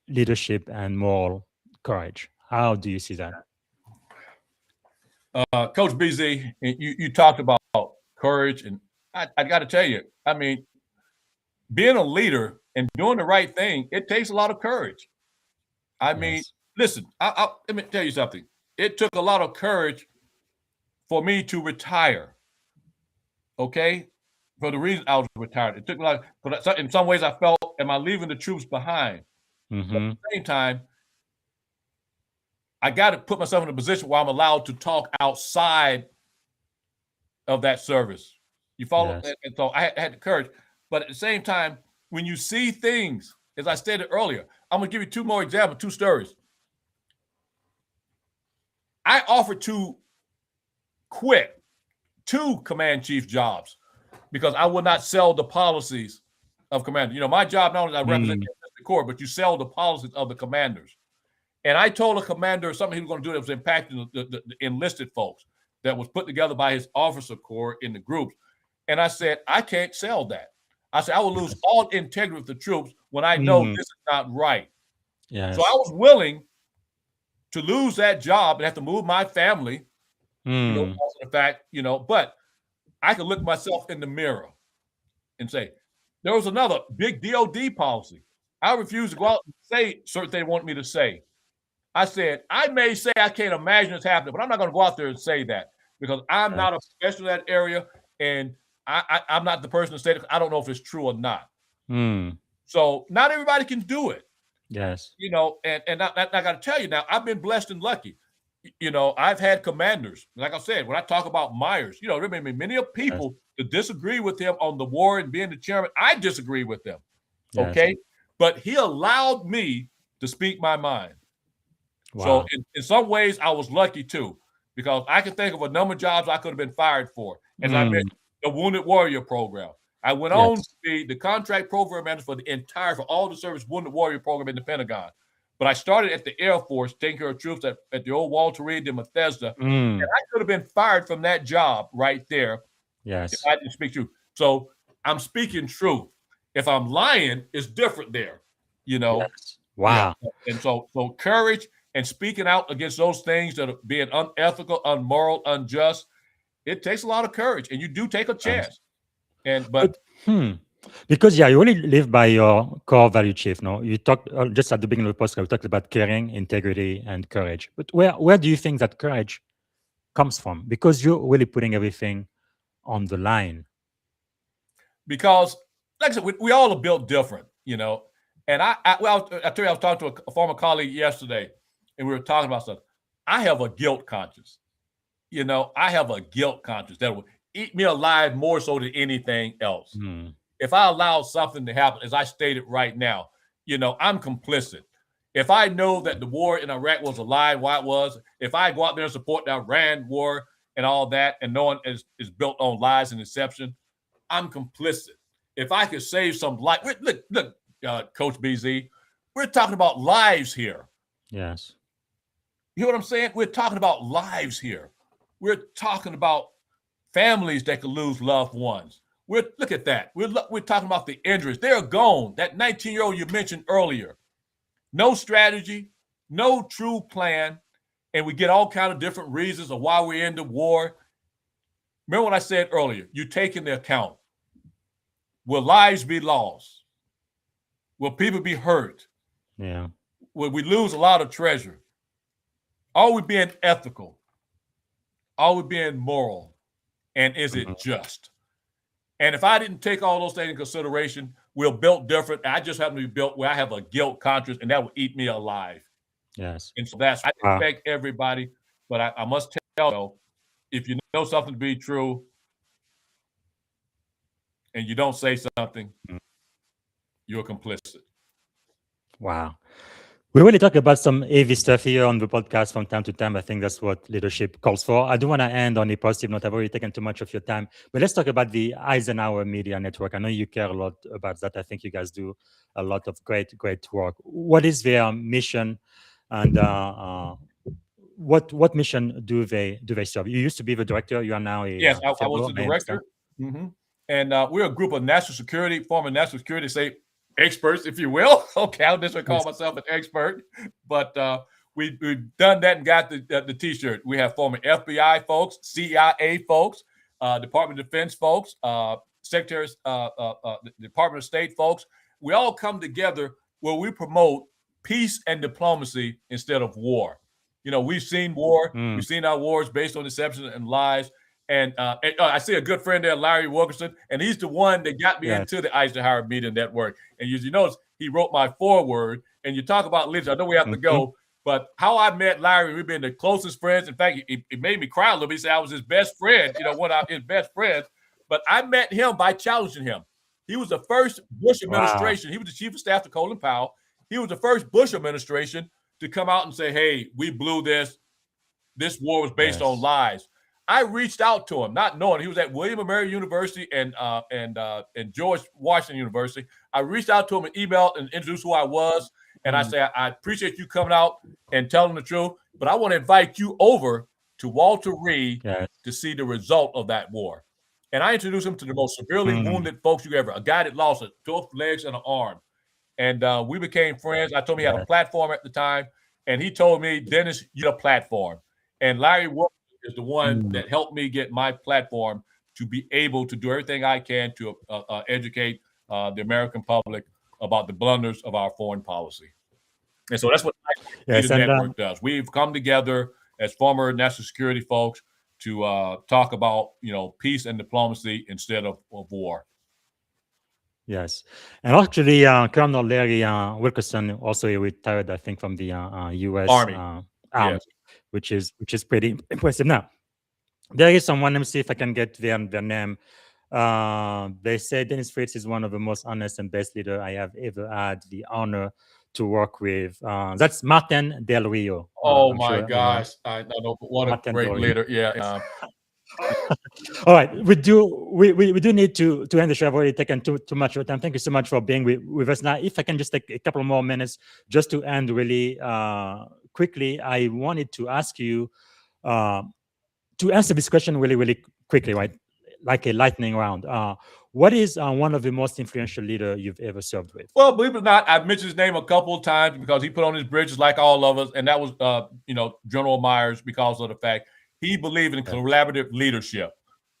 Speaker 4: leadership and moral courage? How do you see that?
Speaker 5: Coach BZ, you talked about courage, and I got to tell you, I mean, being a leader and doing the right thing, it takes a lot of courage. I mean, listen, let me tell you something. It took a lot of courage for me to retire. Okay, for the reason I was retired, it took a lot. But in some ways, I felt, am I leaving the troops behind? But at the same time, I got to put myself in a position where I'm allowed to talk outside of that service. You follow? Yes. And so I had the courage. But at the same time, when you see things, as I stated earlier, I'm going to give you two more examples, two stories. I offered to quit 2 command chief jobs because I would not sell the policies of commanders. You know, my job not only I represent the Corps, but you sell the policies of the commanders. And I told a commander something he was going to do that was impacting the enlisted folks that was put together by his officer corps in the groups. And I said, I can't sell that. I said, I will lose all integrity of the troops when I know this is not right. Yes. So I was willing to lose that job and have to move my family, you know, because of the fact, you know, but I could look myself in the mirror and say, there was another big DOD policy. I refused to go out and say certain things they want me to say. I said, I may say I can't imagine this happening, but I'm not going to go out there and say that because I'm not a professional in that area, and I'm not the person to say that. I don't know if it's true or not. So not everybody can do it.
Speaker 4: Yes.
Speaker 5: You know, and I got to tell you now, I've been blessed and lucky. You know, I've had commanders. Like I said, when I talk about Myers, you know, there may be many of people that disagree with him on the war and being the chairman. I disagree with them. Yes. Okay. But he allowed me to speak my mind. Wow. So in some ways, I was lucky too, because I can think of a number of jobs I could have been fired for. As I mentioned, the Wounded Warrior Program. I went on to be the contract program manager for all the service Wounded Warrior Program in the Pentagon. But I started at the Air Force taking care of troops at the old Walter Reed in Bethesda. And I could have been fired from that job right there.
Speaker 4: Yes.
Speaker 5: If I didn't speak truth. So I'm speaking truth. If I'm lying, it's different there, you know.
Speaker 4: Yes. Wow.
Speaker 5: Yeah. And so courage and speaking out against those things that are being unethical, unmoral, unjust, it takes a lot of courage, and you do take a chance. But
Speaker 4: because you only live by your core value, Chief. No, you talked just at the beginning of the podcast. We talked about caring, integrity, and courage. But where do you think that courage comes from? Because you're really putting everything on the line.
Speaker 5: Because, like I said, we all are built different, you know. And I tell you, I was talking to a former colleague yesterday, and we were talking about stuff. I have a guilt conscience. You know, I have a guilt conscience that will eat me alive more so than anything else. If I allow something to happen, as I stated right now, you know, I'm complicit. If I know that the war in Iraq was a lie, why it was, if I go out there and support the Iran war and all that, and knowing is built on lies and deception, I'm complicit. If I could save some life, look, Coach BZ, we're talking about lives here.
Speaker 4: Yes.
Speaker 5: You know what I'm saying? We're talking about lives here. We're talking about families that could lose loved ones. Look at that. We're talking about the injuries. They're gone. That 19-year-old you mentioned earlier. No strategy, no true plan, and we get all kind of different reasons of why we're in the war. Remember what I said earlier. You take into account, will lives be lost? Will people be hurt?
Speaker 4: Yeah.
Speaker 5: Will we lose a lot of treasure? Are we being ethical? Are we being moral? And is it just? And if I didn't take all those things into consideration, we're built different. I just happen to be built where I have a guilt conscience, and that will eat me alive.
Speaker 4: Yes.
Speaker 5: And so I respect everybody, but I must tell you, if you know something to be true and you don't say something, you're complicit.
Speaker 4: Wow. We really talk about some heavy stuff here on the podcast from time to time. I think that's what leadership calls for. I do want to end on a positive note. I've already taken too much of your time, but let's talk about the Eisenhower Media Network. I know you care a lot about that. I think you guys do a lot of great work. What is their mission, and what mission do they serve? You used to be the director. You are now a
Speaker 5: Yes, I was
Speaker 4: fellow,
Speaker 5: the
Speaker 4: I understand.
Speaker 5: director. And we're a group of former national security, say, experts, if you will. Okay, I'll just call myself an expert. But we've done that and got the T-shirt. We have former FBI folks, CIA folks, Department of Defense folks, secretaries, Department of State folks. We all come together where we promote peace and diplomacy instead of war. You know, we've seen war. We've seen our wars based on deception and lies. And I see a good friend there, Larry Wilkerson, and he's the one that got me into the Eisenhower Media Network. And you notice he wrote my foreword. And you talk about leadership. I know we have to go, but how I met Larry, we've been the closest friends. In fact, it made me cry a little bit. He said I was his best friend, one of his best friends. But I met him by challenging him. He was the first Bush administration. Wow. He was the chief of staff to Colin Powell. He was the first Bush administration to come out and say, hey, we blew this. This war was based on lies. I reached out to him, not knowing he was at William & Mary University and George Washington University. I reached out to him and emailed and introduced who I was. And I said, I appreciate you coming out and telling the truth, but I want to invite you over to Walter Reed to see the result of that war. And I introduced him to the most severely wounded folks you ever, a guy that lost both legs and an arm. And we became friends. I told him he had a platform at the time. And he told me, Dennis, you're a platform. And Larry Wilkerson is the one that helped me get my platform to be able to do everything I can to educate the American public about the blunders of our foreign policy. And so that's what the network does. We've come together as former national security folks to talk about, peace and diplomacy instead of war.
Speaker 4: Yes. And actually, Colonel Larry Wilkerson also retired, I think, from the U.S. Army. Which is pretty impressive. Now, there is someone, let me see if I can get their name. They say Dennis Fritz is one of the most honest and best leader I have ever had the honor to work with. That's Martin Del Rio.
Speaker 5: Oh, my gosh. I know, what a great leader. Yeah.
Speaker 4: All right. We do need to end the show. I've already taken too much of your time. Thank you so much for being with us. Now, if I can just take a couple more minutes just to end really quickly, I wanted to ask you to answer this question really quickly, right? Like a lightning round. What is one of the most influential leader you've ever served with?
Speaker 5: Well, believe it or not, I've mentioned his name a couple of times because he put on his bridges like all of us, and that was, General Myers, because of the fact he believed in collaborative leadership.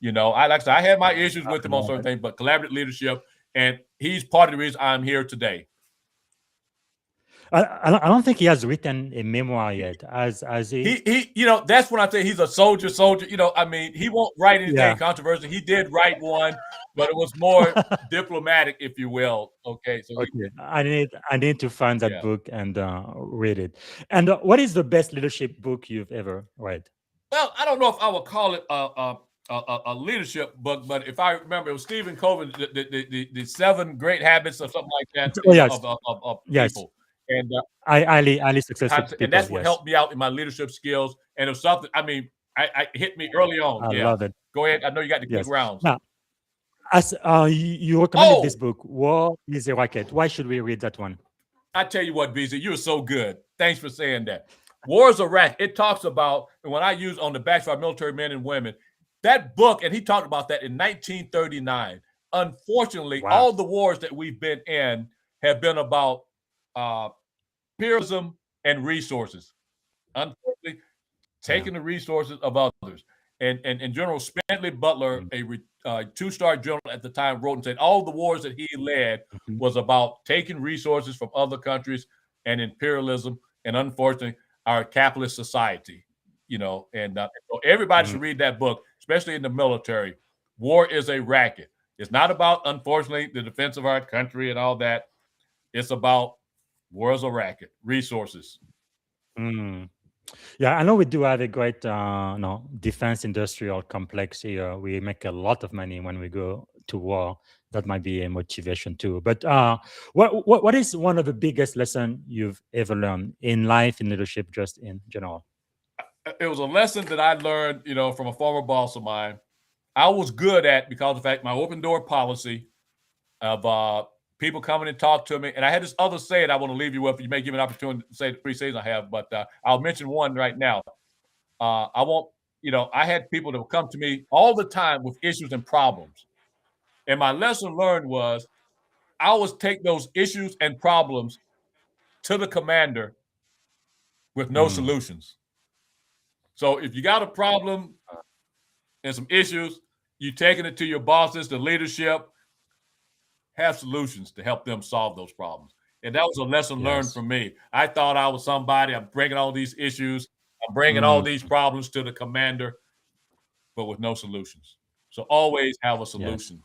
Speaker 5: I had my issues with him on certain things, but collaborative leadership, and he's part of the reason I'm here today.
Speaker 4: I don't think he has written a memoir yet. As
Speaker 5: he that's when I say he's a soldier. He won't write anything controversial. He did write one, but it was more diplomatic, if you will. Okay, so
Speaker 4: I need to find that book and read it. And what is the best leadership book you've ever read?
Speaker 5: Well, I don't know if I would call it a leadership book, but if I remember, it was Stephen Covey's the 7 Great Habits or something like that of people. And
Speaker 4: highly successful people,
Speaker 5: and that's what helped me out in my leadership skills. And it was something, I hit me early on.
Speaker 4: I love it.
Speaker 5: Go ahead. I know you got the quick rounds.
Speaker 4: Now, as you recommended this book, War is a Racket. Why should we read that one?
Speaker 5: I tell you what, BZ, you're so good. Thanks for saying that. War is a Racket. It talks about, and when I use on the backs of our military men and women, that book, and he talked about that in 1939. Unfortunately, all the wars that we've been in have been about imperialism and resources. Unfortunately, taking the resources of others. And General Spendley Butler, a 2-star general at the time, wrote and said all the wars that he led was about taking resources from other countries and imperialism, and unfortunately, our capitalist society. So everybody should read that book, especially in the military. War is a Racket. It's not about, unfortunately, the defense of our country and all that. It's about war is a Racket, resources.
Speaker 4: Yeah, I know we do have a great defense industrial complex here. We make a lot of money when we go to war. that might be a motivation too. But what is one of the biggest lessons you've ever learned in life, in leadership, just in general?
Speaker 5: It was a lesson that I learned, from a former boss of mine. I was good at, because of the fact my open door policy of people coming and talk to me. And I had this other saying I want to leave you with. You may give me an opportunity to say the 3 sayings I have, but I'll mention one right now. I had people that would come to me all the time with issues and problems. And my lesson learned was I always take those issues and problems to the commander with no solutions. So if you got a problem and some issues, you taking it to your bosses, the leadership, have solutions to help them solve those problems. And that was a lesson learned from me. I thought I was somebody. I'm bringing all these issues. I'm bringing all these problems to the commander, but with no solutions. So always have a solution.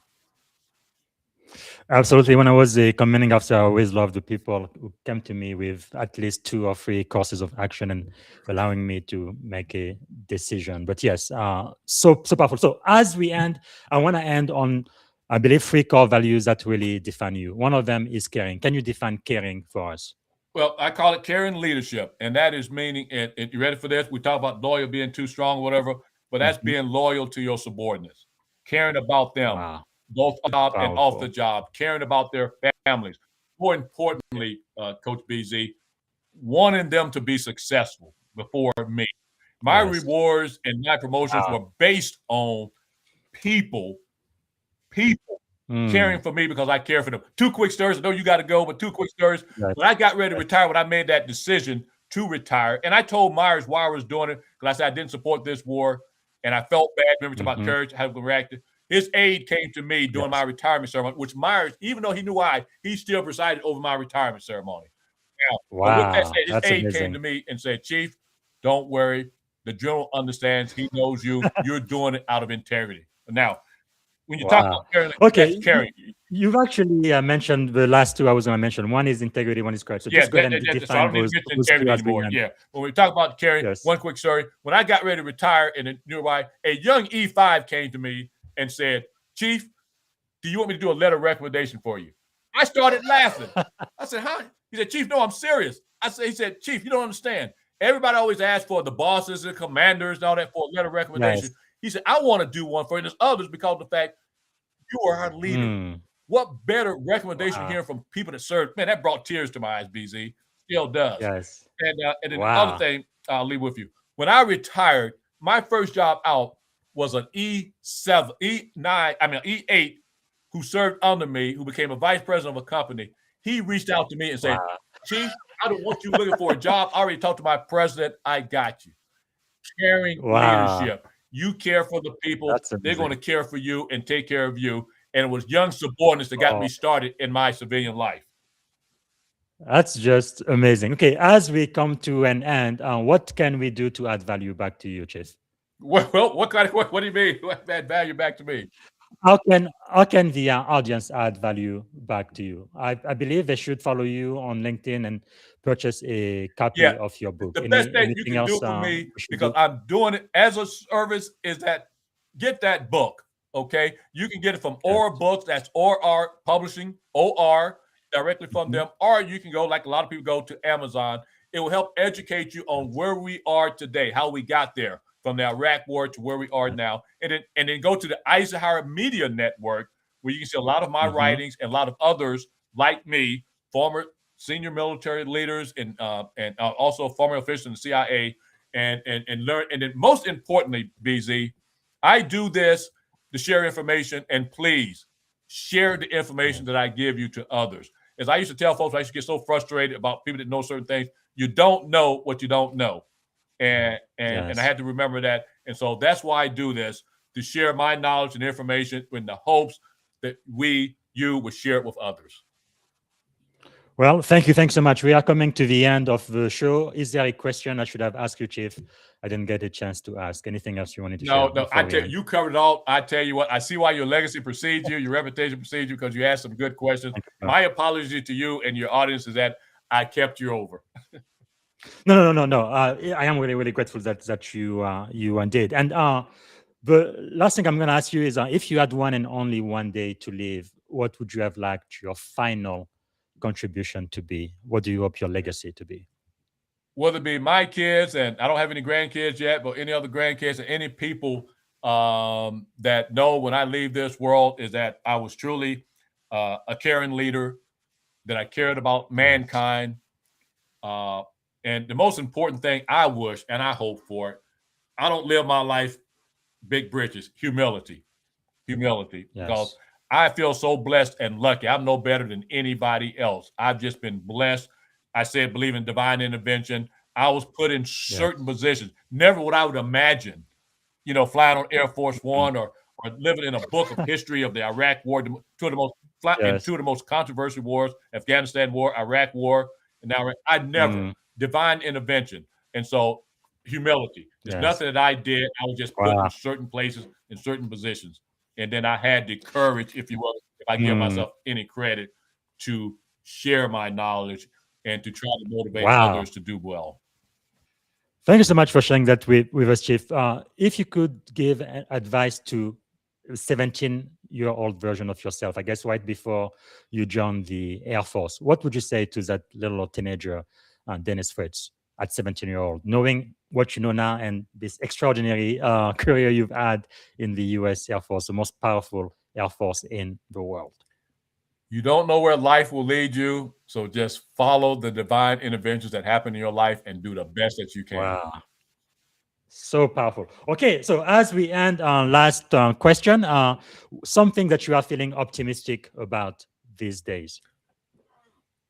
Speaker 4: Absolutely. When I was a commanding officer, I always loved the people who came to me with at least 2 or 3 courses of action and allowing me to make a decision. But yes, so powerful. So as we end, I want to end on, I believe, 3 core values that really define you. One of them is caring. Can you define caring for us?
Speaker 5: Well, I call it caring leadership. And that is meaning, and you ready for this? We talk about loyal, being too strong, or whatever, but that's being loyal to your subordinates, caring about them, both on the job and off the job, caring about their families. More importantly, Coach BZ, wanting them to be successful before me. My rewards and my promotions were based on people caring for me because I care for them. 2 quick stories. I know you got to go, but 2 quick stories. When I got ready to retire, when I made that decision to retire, and I told Myers why I was doing it, because I said I didn't support this war, and I felt bad. Remember about courage, how we reacted. His aide came to me during my retirement ceremony, which Myers, even though he knew why, he still presided over my retirement ceremony. Now, with that said, his aide came to me and said, "Chief, don't worry. The general understands. He knows you. You're doing it out of integrity." Now, when you talk about caring, that's caring.
Speaker 4: You've actually mentioned the last 2 I was going to mention. One is integrity, one is courage. So just go ahead and define those
Speaker 5: anymore. When we talk about caring, one quick story. When I got ready to retire in nearby, a young E5 came to me and said, "Chief, do you want me to do a letter of recommendation for you?" I started laughing. I said, "Huh?" He said, "Chief, no, I'm serious." He said, "Chief, you don't understand. Everybody always asks for the bosses and commanders and all that for a letter of recommendation." He said, "I want to do one for you. There's others because of the fact you are our leader." What better recommendation hearing from people that serve? Man, that brought tears to my eyes, BZ. Still does. And then the other thing I'll leave with you. When I retired, my first job out was an E8 who served under me, who became a vice president of a company. He reached out to me and said, "Chief, I don't want you looking for a job. I already talked to my president. I got you." Caring leadership. You care for the people. They're going to care for you and take care of you. And it was young subordinates that got me started in my civilian life.
Speaker 4: That's just amazing. Okay, as we come to an end, what can we do to add value back to you, Chief?
Speaker 5: Well, what do you mean? What add value back to me?
Speaker 4: How can the audience add value back to you? I believe they should follow you on LinkedIn and purchase a copy of your book.
Speaker 5: The best thing you can do for me, because I'm doing it as a service, is that get that book. Okay, you can get it from Aura Books. That's OR Publishing, OR, directly from them, or you can go, like a lot of people go, to Amazon. It will help educate you on where we are today, how we got there from the Iraq War to where we are now, and then go to the Eisenhower Media Network, where you can see a lot of my writings and a lot of others like me, former senior military leaders and also former officials in the CIA, and learn. And then most importantly, BZ, I do this to share information, and please share the information that I give you to others. As I used to tell folks, I used to get so frustrated about people that know certain things. You don't know what you don't know. And I had to remember that. And so that's why I do this, to share my knowledge and information in the hopes that you will share it with others.
Speaker 4: Well, thank you. Thanks so much. We are coming to the end of the show. Is there a question I should have asked you, Chief? I didn't get a chance to ask. Anything else you wanted to share?
Speaker 5: No, I tell you covered it all. I tell you what, I see why your legacy precedes you, your reputation precedes you, because you asked some good questions. My apology to you and your audience is that I kept you over.
Speaker 4: No. I am really, really grateful that you did. And the last thing I'm going to ask you is, if you had one and only one day to live, what would you have liked your final contribution to be? What do you hope your legacy to be?
Speaker 5: Whether it be my kids, and I don't have any grandkids yet, but any other grandkids and any people that know when I leave this world, is that I was truly a caring leader, that I cared about mankind. And the most important thing I wish and I hope for, I don't live my life big britches, humility, because I feel so blessed and lucky. I'm no better than anybody else. I've just been blessed. I said, believe in divine intervention. I was put in certain positions. Never would I would imagine, flying on Air Force One or living in a book of history of the Iraq War, two of the most controversial wars, Afghanistan War, Iraq War, and now I never divine intervention. And so humility. There's nothing that I did. I was just put in certain places, in certain positions. And then I had the courage, if you will, if I give myself any credit, to share my knowledge and to try to motivate others to do well.
Speaker 4: Thank you so much for sharing that with us, Chief. If you could give advice to a 17-year-old version of yourself, I guess right before you joined the Air Force, what would you say to that little teenager, Dennis Fritz, at 17-year-old, knowing what you know now and this extraordinary career you've had in the U.S. Air Force, the most powerful Air Force in the world?
Speaker 5: You don't know where life will lead you, so just follow the divine interventions that happen in your life and do the best that you can.
Speaker 4: Wow. So powerful. Okay, so as we end, last question, something that you are feeling optimistic about these days.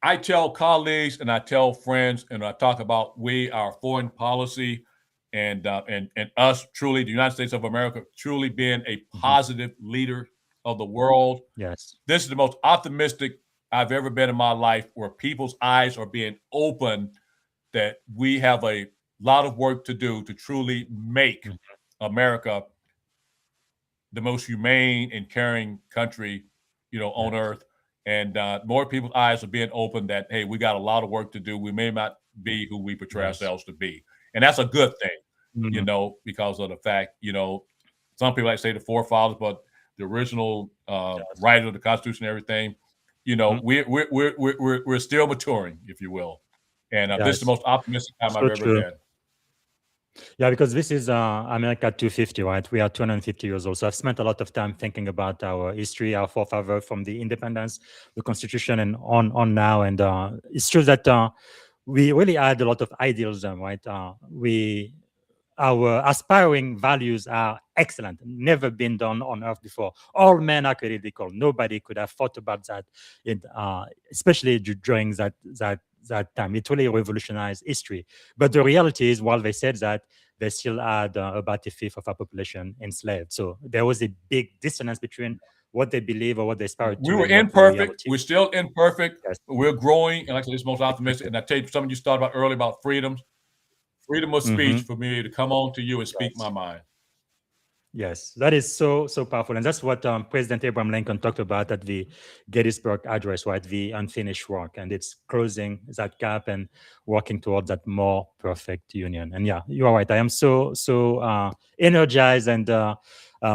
Speaker 5: I tell colleagues and I tell friends, and I talk about our foreign policy, and us truly, the United States of America, truly being a positive leader of the world.
Speaker 4: Yes.
Speaker 5: This is the most optimistic I've ever been in my life, where people's eyes are being opened, that we have a lot of work to do to truly make America the most humane and caring country, on earth. And more people's eyes are being opened that, hey, we got a lot of work to do. We may not be who we portray ourselves to be. And that's a good thing, because of the fact, some people like to say the forefathers, but the original writer of the Constitution and everything, we're still maturing, if you will. And this is the most optimistic time I've ever been.
Speaker 4: Yeah, because this is America 250, right? We are 250 years old. So I've spent a lot of time thinking about our history, our forefathers from the independence, the Constitution, and on now. And it's true that we really had a lot of idealism, right? Our aspiring values are excellent, never been done on earth before. All men are created equal. Nobody could have thought about that, especially during that time. It really revolutionized history. But the reality is, while they said that, they still had about a fifth of our population enslaved. So there was a big dissonance between what they believe or what they aspired to.
Speaker 5: We were imperfect. We're still imperfect. Yes. We're growing. And like I said, it's most optimistic. And I tell you, some of you started about earlier about freedoms. Freedom of speech for me to come on to you and speak my mind.
Speaker 4: Yes, that is so powerful. And that's what President Abraham Lincoln talked about at the Gettysburg Address, right? The unfinished work. And it's closing that gap and working towards that more perfect union. And yeah, you are right. I am so energized and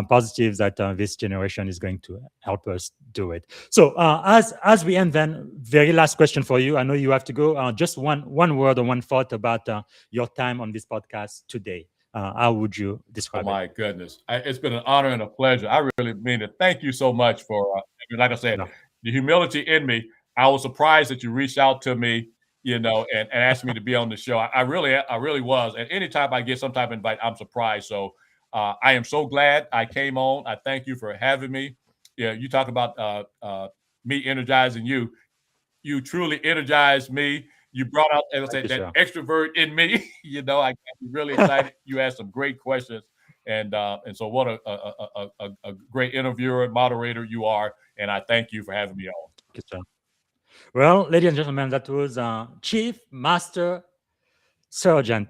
Speaker 4: positive that this generation is going to help us do it. So as we end, then, very last question for you. I know you have to go. Just one word or one thought about your time on this podcast today. How would you describe it?
Speaker 5: Oh, my goodness. It's been an honor and a pleasure. I really mean it. Thank you so much for, like I said, the humility in me. I was surprised that you reached out to me, and asked me to be on the show. I really was. And anytime I get some type of invite, I'm surprised. So I am so glad I came on. I thank you for having me. Yeah, you talk about me energizing you. You truly energized me. You brought out, as I said, that extrovert in me. I got really excited. You asked some great questions, and so what a great interviewer and moderator you are. And I thank you for having me on.
Speaker 4: Good job. Well, ladies and gentlemen, that was Chief Master Sergeant,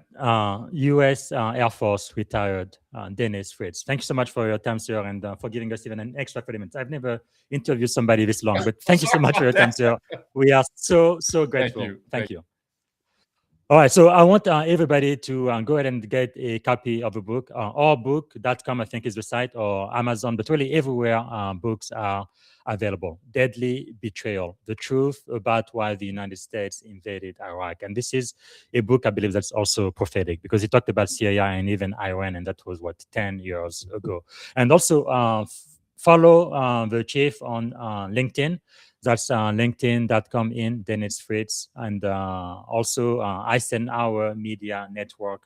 Speaker 4: U.S. Air Force retired Dennis Fritz. Thank you so much for your time, sir, and for giving us even an extra 30 minutes. I've never interviewed somebody this long, but thank you so much for your time, sir. We are so grateful.
Speaker 5: Thank you.
Speaker 4: Thank you. All right, so I want everybody to go ahead and get a copy of the book. Ourbook.com, I think, is the site, or Amazon, but really everywhere books are available. Deadly Betrayal, The Truth About Why the United States Invaded Iraq. And this is a book, I believe, that's also prophetic because it talked about Syria and even Iran, and that was, 10 years ago. And also follow the chief on LinkedIn. That's linkedin.com then it's Fritz, and also Eisenhower Media Network.org.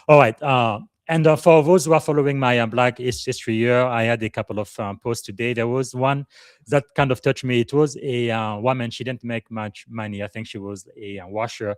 Speaker 4: All right. And for those who are following my Black History Year, I had a couple of posts today. There was one that kind of touched me. It was a woman. She didn't make much money. I think she was a washer,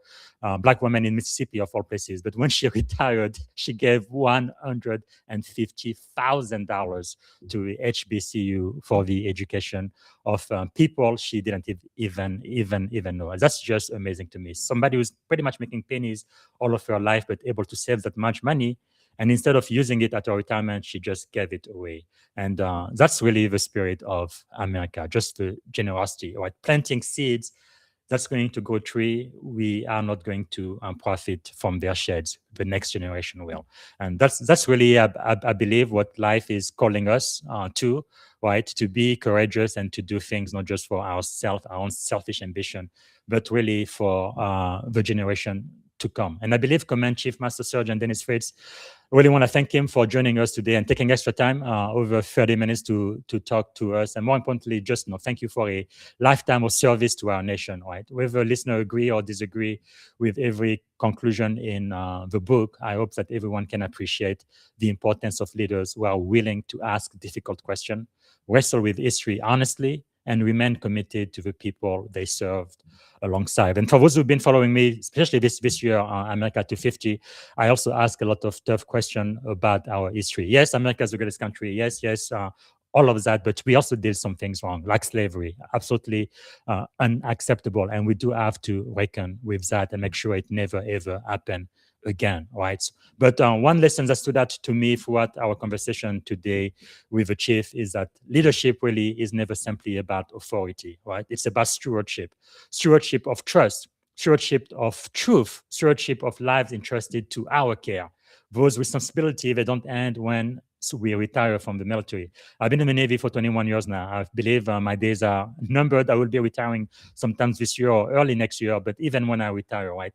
Speaker 4: Black woman in Mississippi, of all places. But when she retired, she gave $150,000 to HBCU for the education of people she didn't even know. That's just amazing to me. Somebody who's pretty much making pennies all of her life, but able to save that much money. And instead of using it at her retirement, she just gave it away. And that's really the spirit of America, just the generosity, right? Planting seeds that's going to grow tree. We are not going to profit from their sheds. The next generation will. And that's really, I believe, what life is calling us to, right? To be courageous and to do things not just for our own selfish ambition, but really for the generation to come. And I believe Command Chief Master Sergeant Dennis Fritz, I really want to thank him for joining us today and taking extra time, over 30 minutes to talk to us. And more importantly, just thank you for a lifetime of service to our nation, right? Whether listeners agree or disagree with every conclusion in the book, I hope that everyone can appreciate the importance of leaders who are willing to ask difficult questions, wrestle with history honestly, and remain committed to the people they served alongside. And for those who've been following me, especially this year, America 250, I also ask a lot of tough questions about our history. Yes, America is the greatest country. Yes, all of that, but we also did some things wrong, like slavery, absolutely unacceptable. And we do have to reckon with that and make sure it never, ever happen again, right? But one lesson that stood out to me throughout our conversation today with the chief is that leadership really is never simply about authority, right? It's about stewardship of trust, stewardship of truth, stewardship of lives entrusted to our care. Those responsibilities, they don't end when we retire from the military. I've been in the Navy for 21 years now. I believe my days are numbered. I will be retiring sometimes this year or early next year, but even when I retire, right?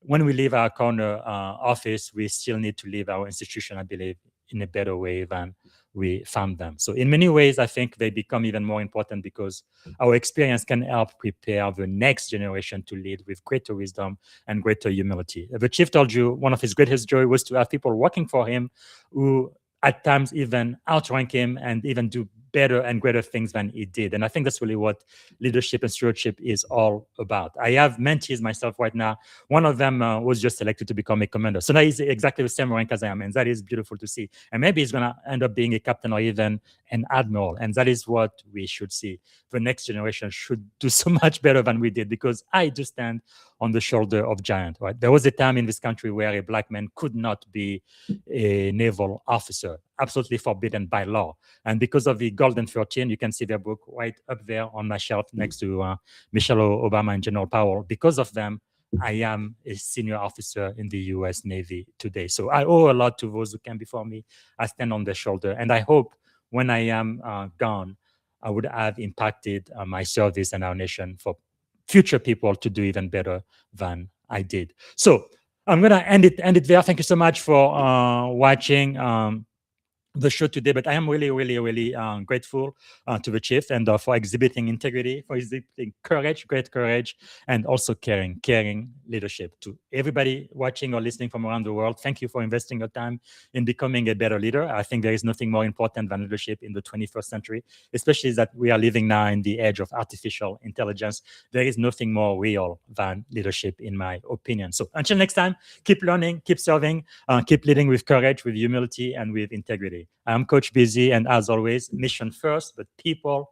Speaker 4: When we leave our corner office, we still need to leave our institution, I believe, in a better way than we found them. So in many ways, I think they become even more important because our experience can help prepare the next generation to lead with greater wisdom and greater humility. The chief told you one of his greatest joy was to have people working for him who at times even outrank him and even do better and greater things than he did. And I think that's really what leadership and stewardship is all about. I have mentees myself right now. One of them was just selected to become a commander. So now he's exactly the same rank as I am. And that is beautiful to see. And maybe he's going to end up being a captain or even an admiral. And that is what we should see. The next generation should do so much better than we did because I do stand on the shoulder of giants, right? There was a time in this country where a Black man could not be a naval officer, absolutely forbidden by law. And because of the Golden 13, you can see their book right up there on my shelf next to Michelle Obama and General Powell. Because of them, I am a senior officer in the U.S. Navy today. So I owe a lot to those who came before me. I stand on their shoulder. And I hope when I am gone, I would have impacted my service and our nation for future people to do even better than I did. So I'm going to end it there. Thank you so much for watching the show today, but I am really, really, really grateful to the chief and for exhibiting integrity, for exhibiting courage, great courage, and also caring leadership. To everybody watching or listening from around the world, thank you for investing your time in becoming a better leader. I think there is nothing more important than leadership in the 21st century, especially that we are living now in the age of artificial intelligence. There is nothing more real than leadership, in my opinion. So until next time, keep learning, keep serving, keep leading with courage, with humility, and with integrity. I'm Coach Busy, and as always, mission first, but people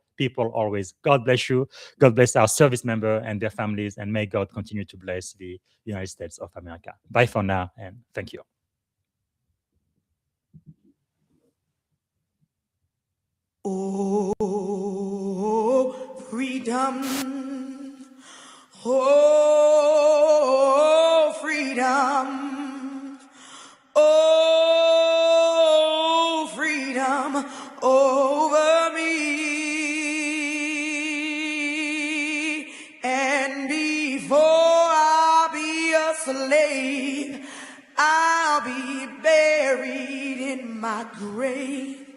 Speaker 4: always. God bless you. God bless our service member and their families, and may God continue to bless the United States of America. Bye for now, and thank you.
Speaker 6: Oh, freedom. Oh. slave, I'll be buried in my grave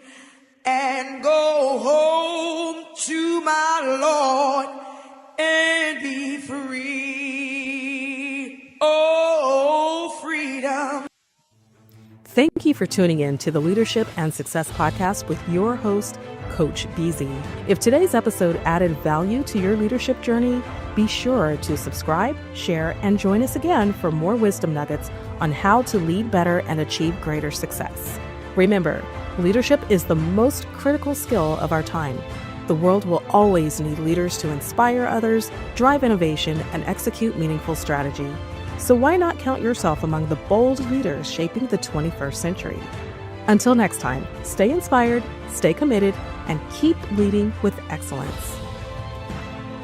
Speaker 6: and go home to my Lord and be free. Oh, freedom.
Speaker 2: Thank you for tuning in to the Leadership and Success Podcast with your host, Coach BZ. If today's episode added value to your leadership journey, be sure to subscribe, share, and join us again for more wisdom nuggets on how to lead better and achieve greater success. Remember, leadership is the most critical skill of our time. The world will always need leaders to inspire others, drive innovation, and execute meaningful strategy. So why not count yourself among the bold leaders shaping the 21st century? Until next time, stay inspired, stay committed, and keep leading with excellence.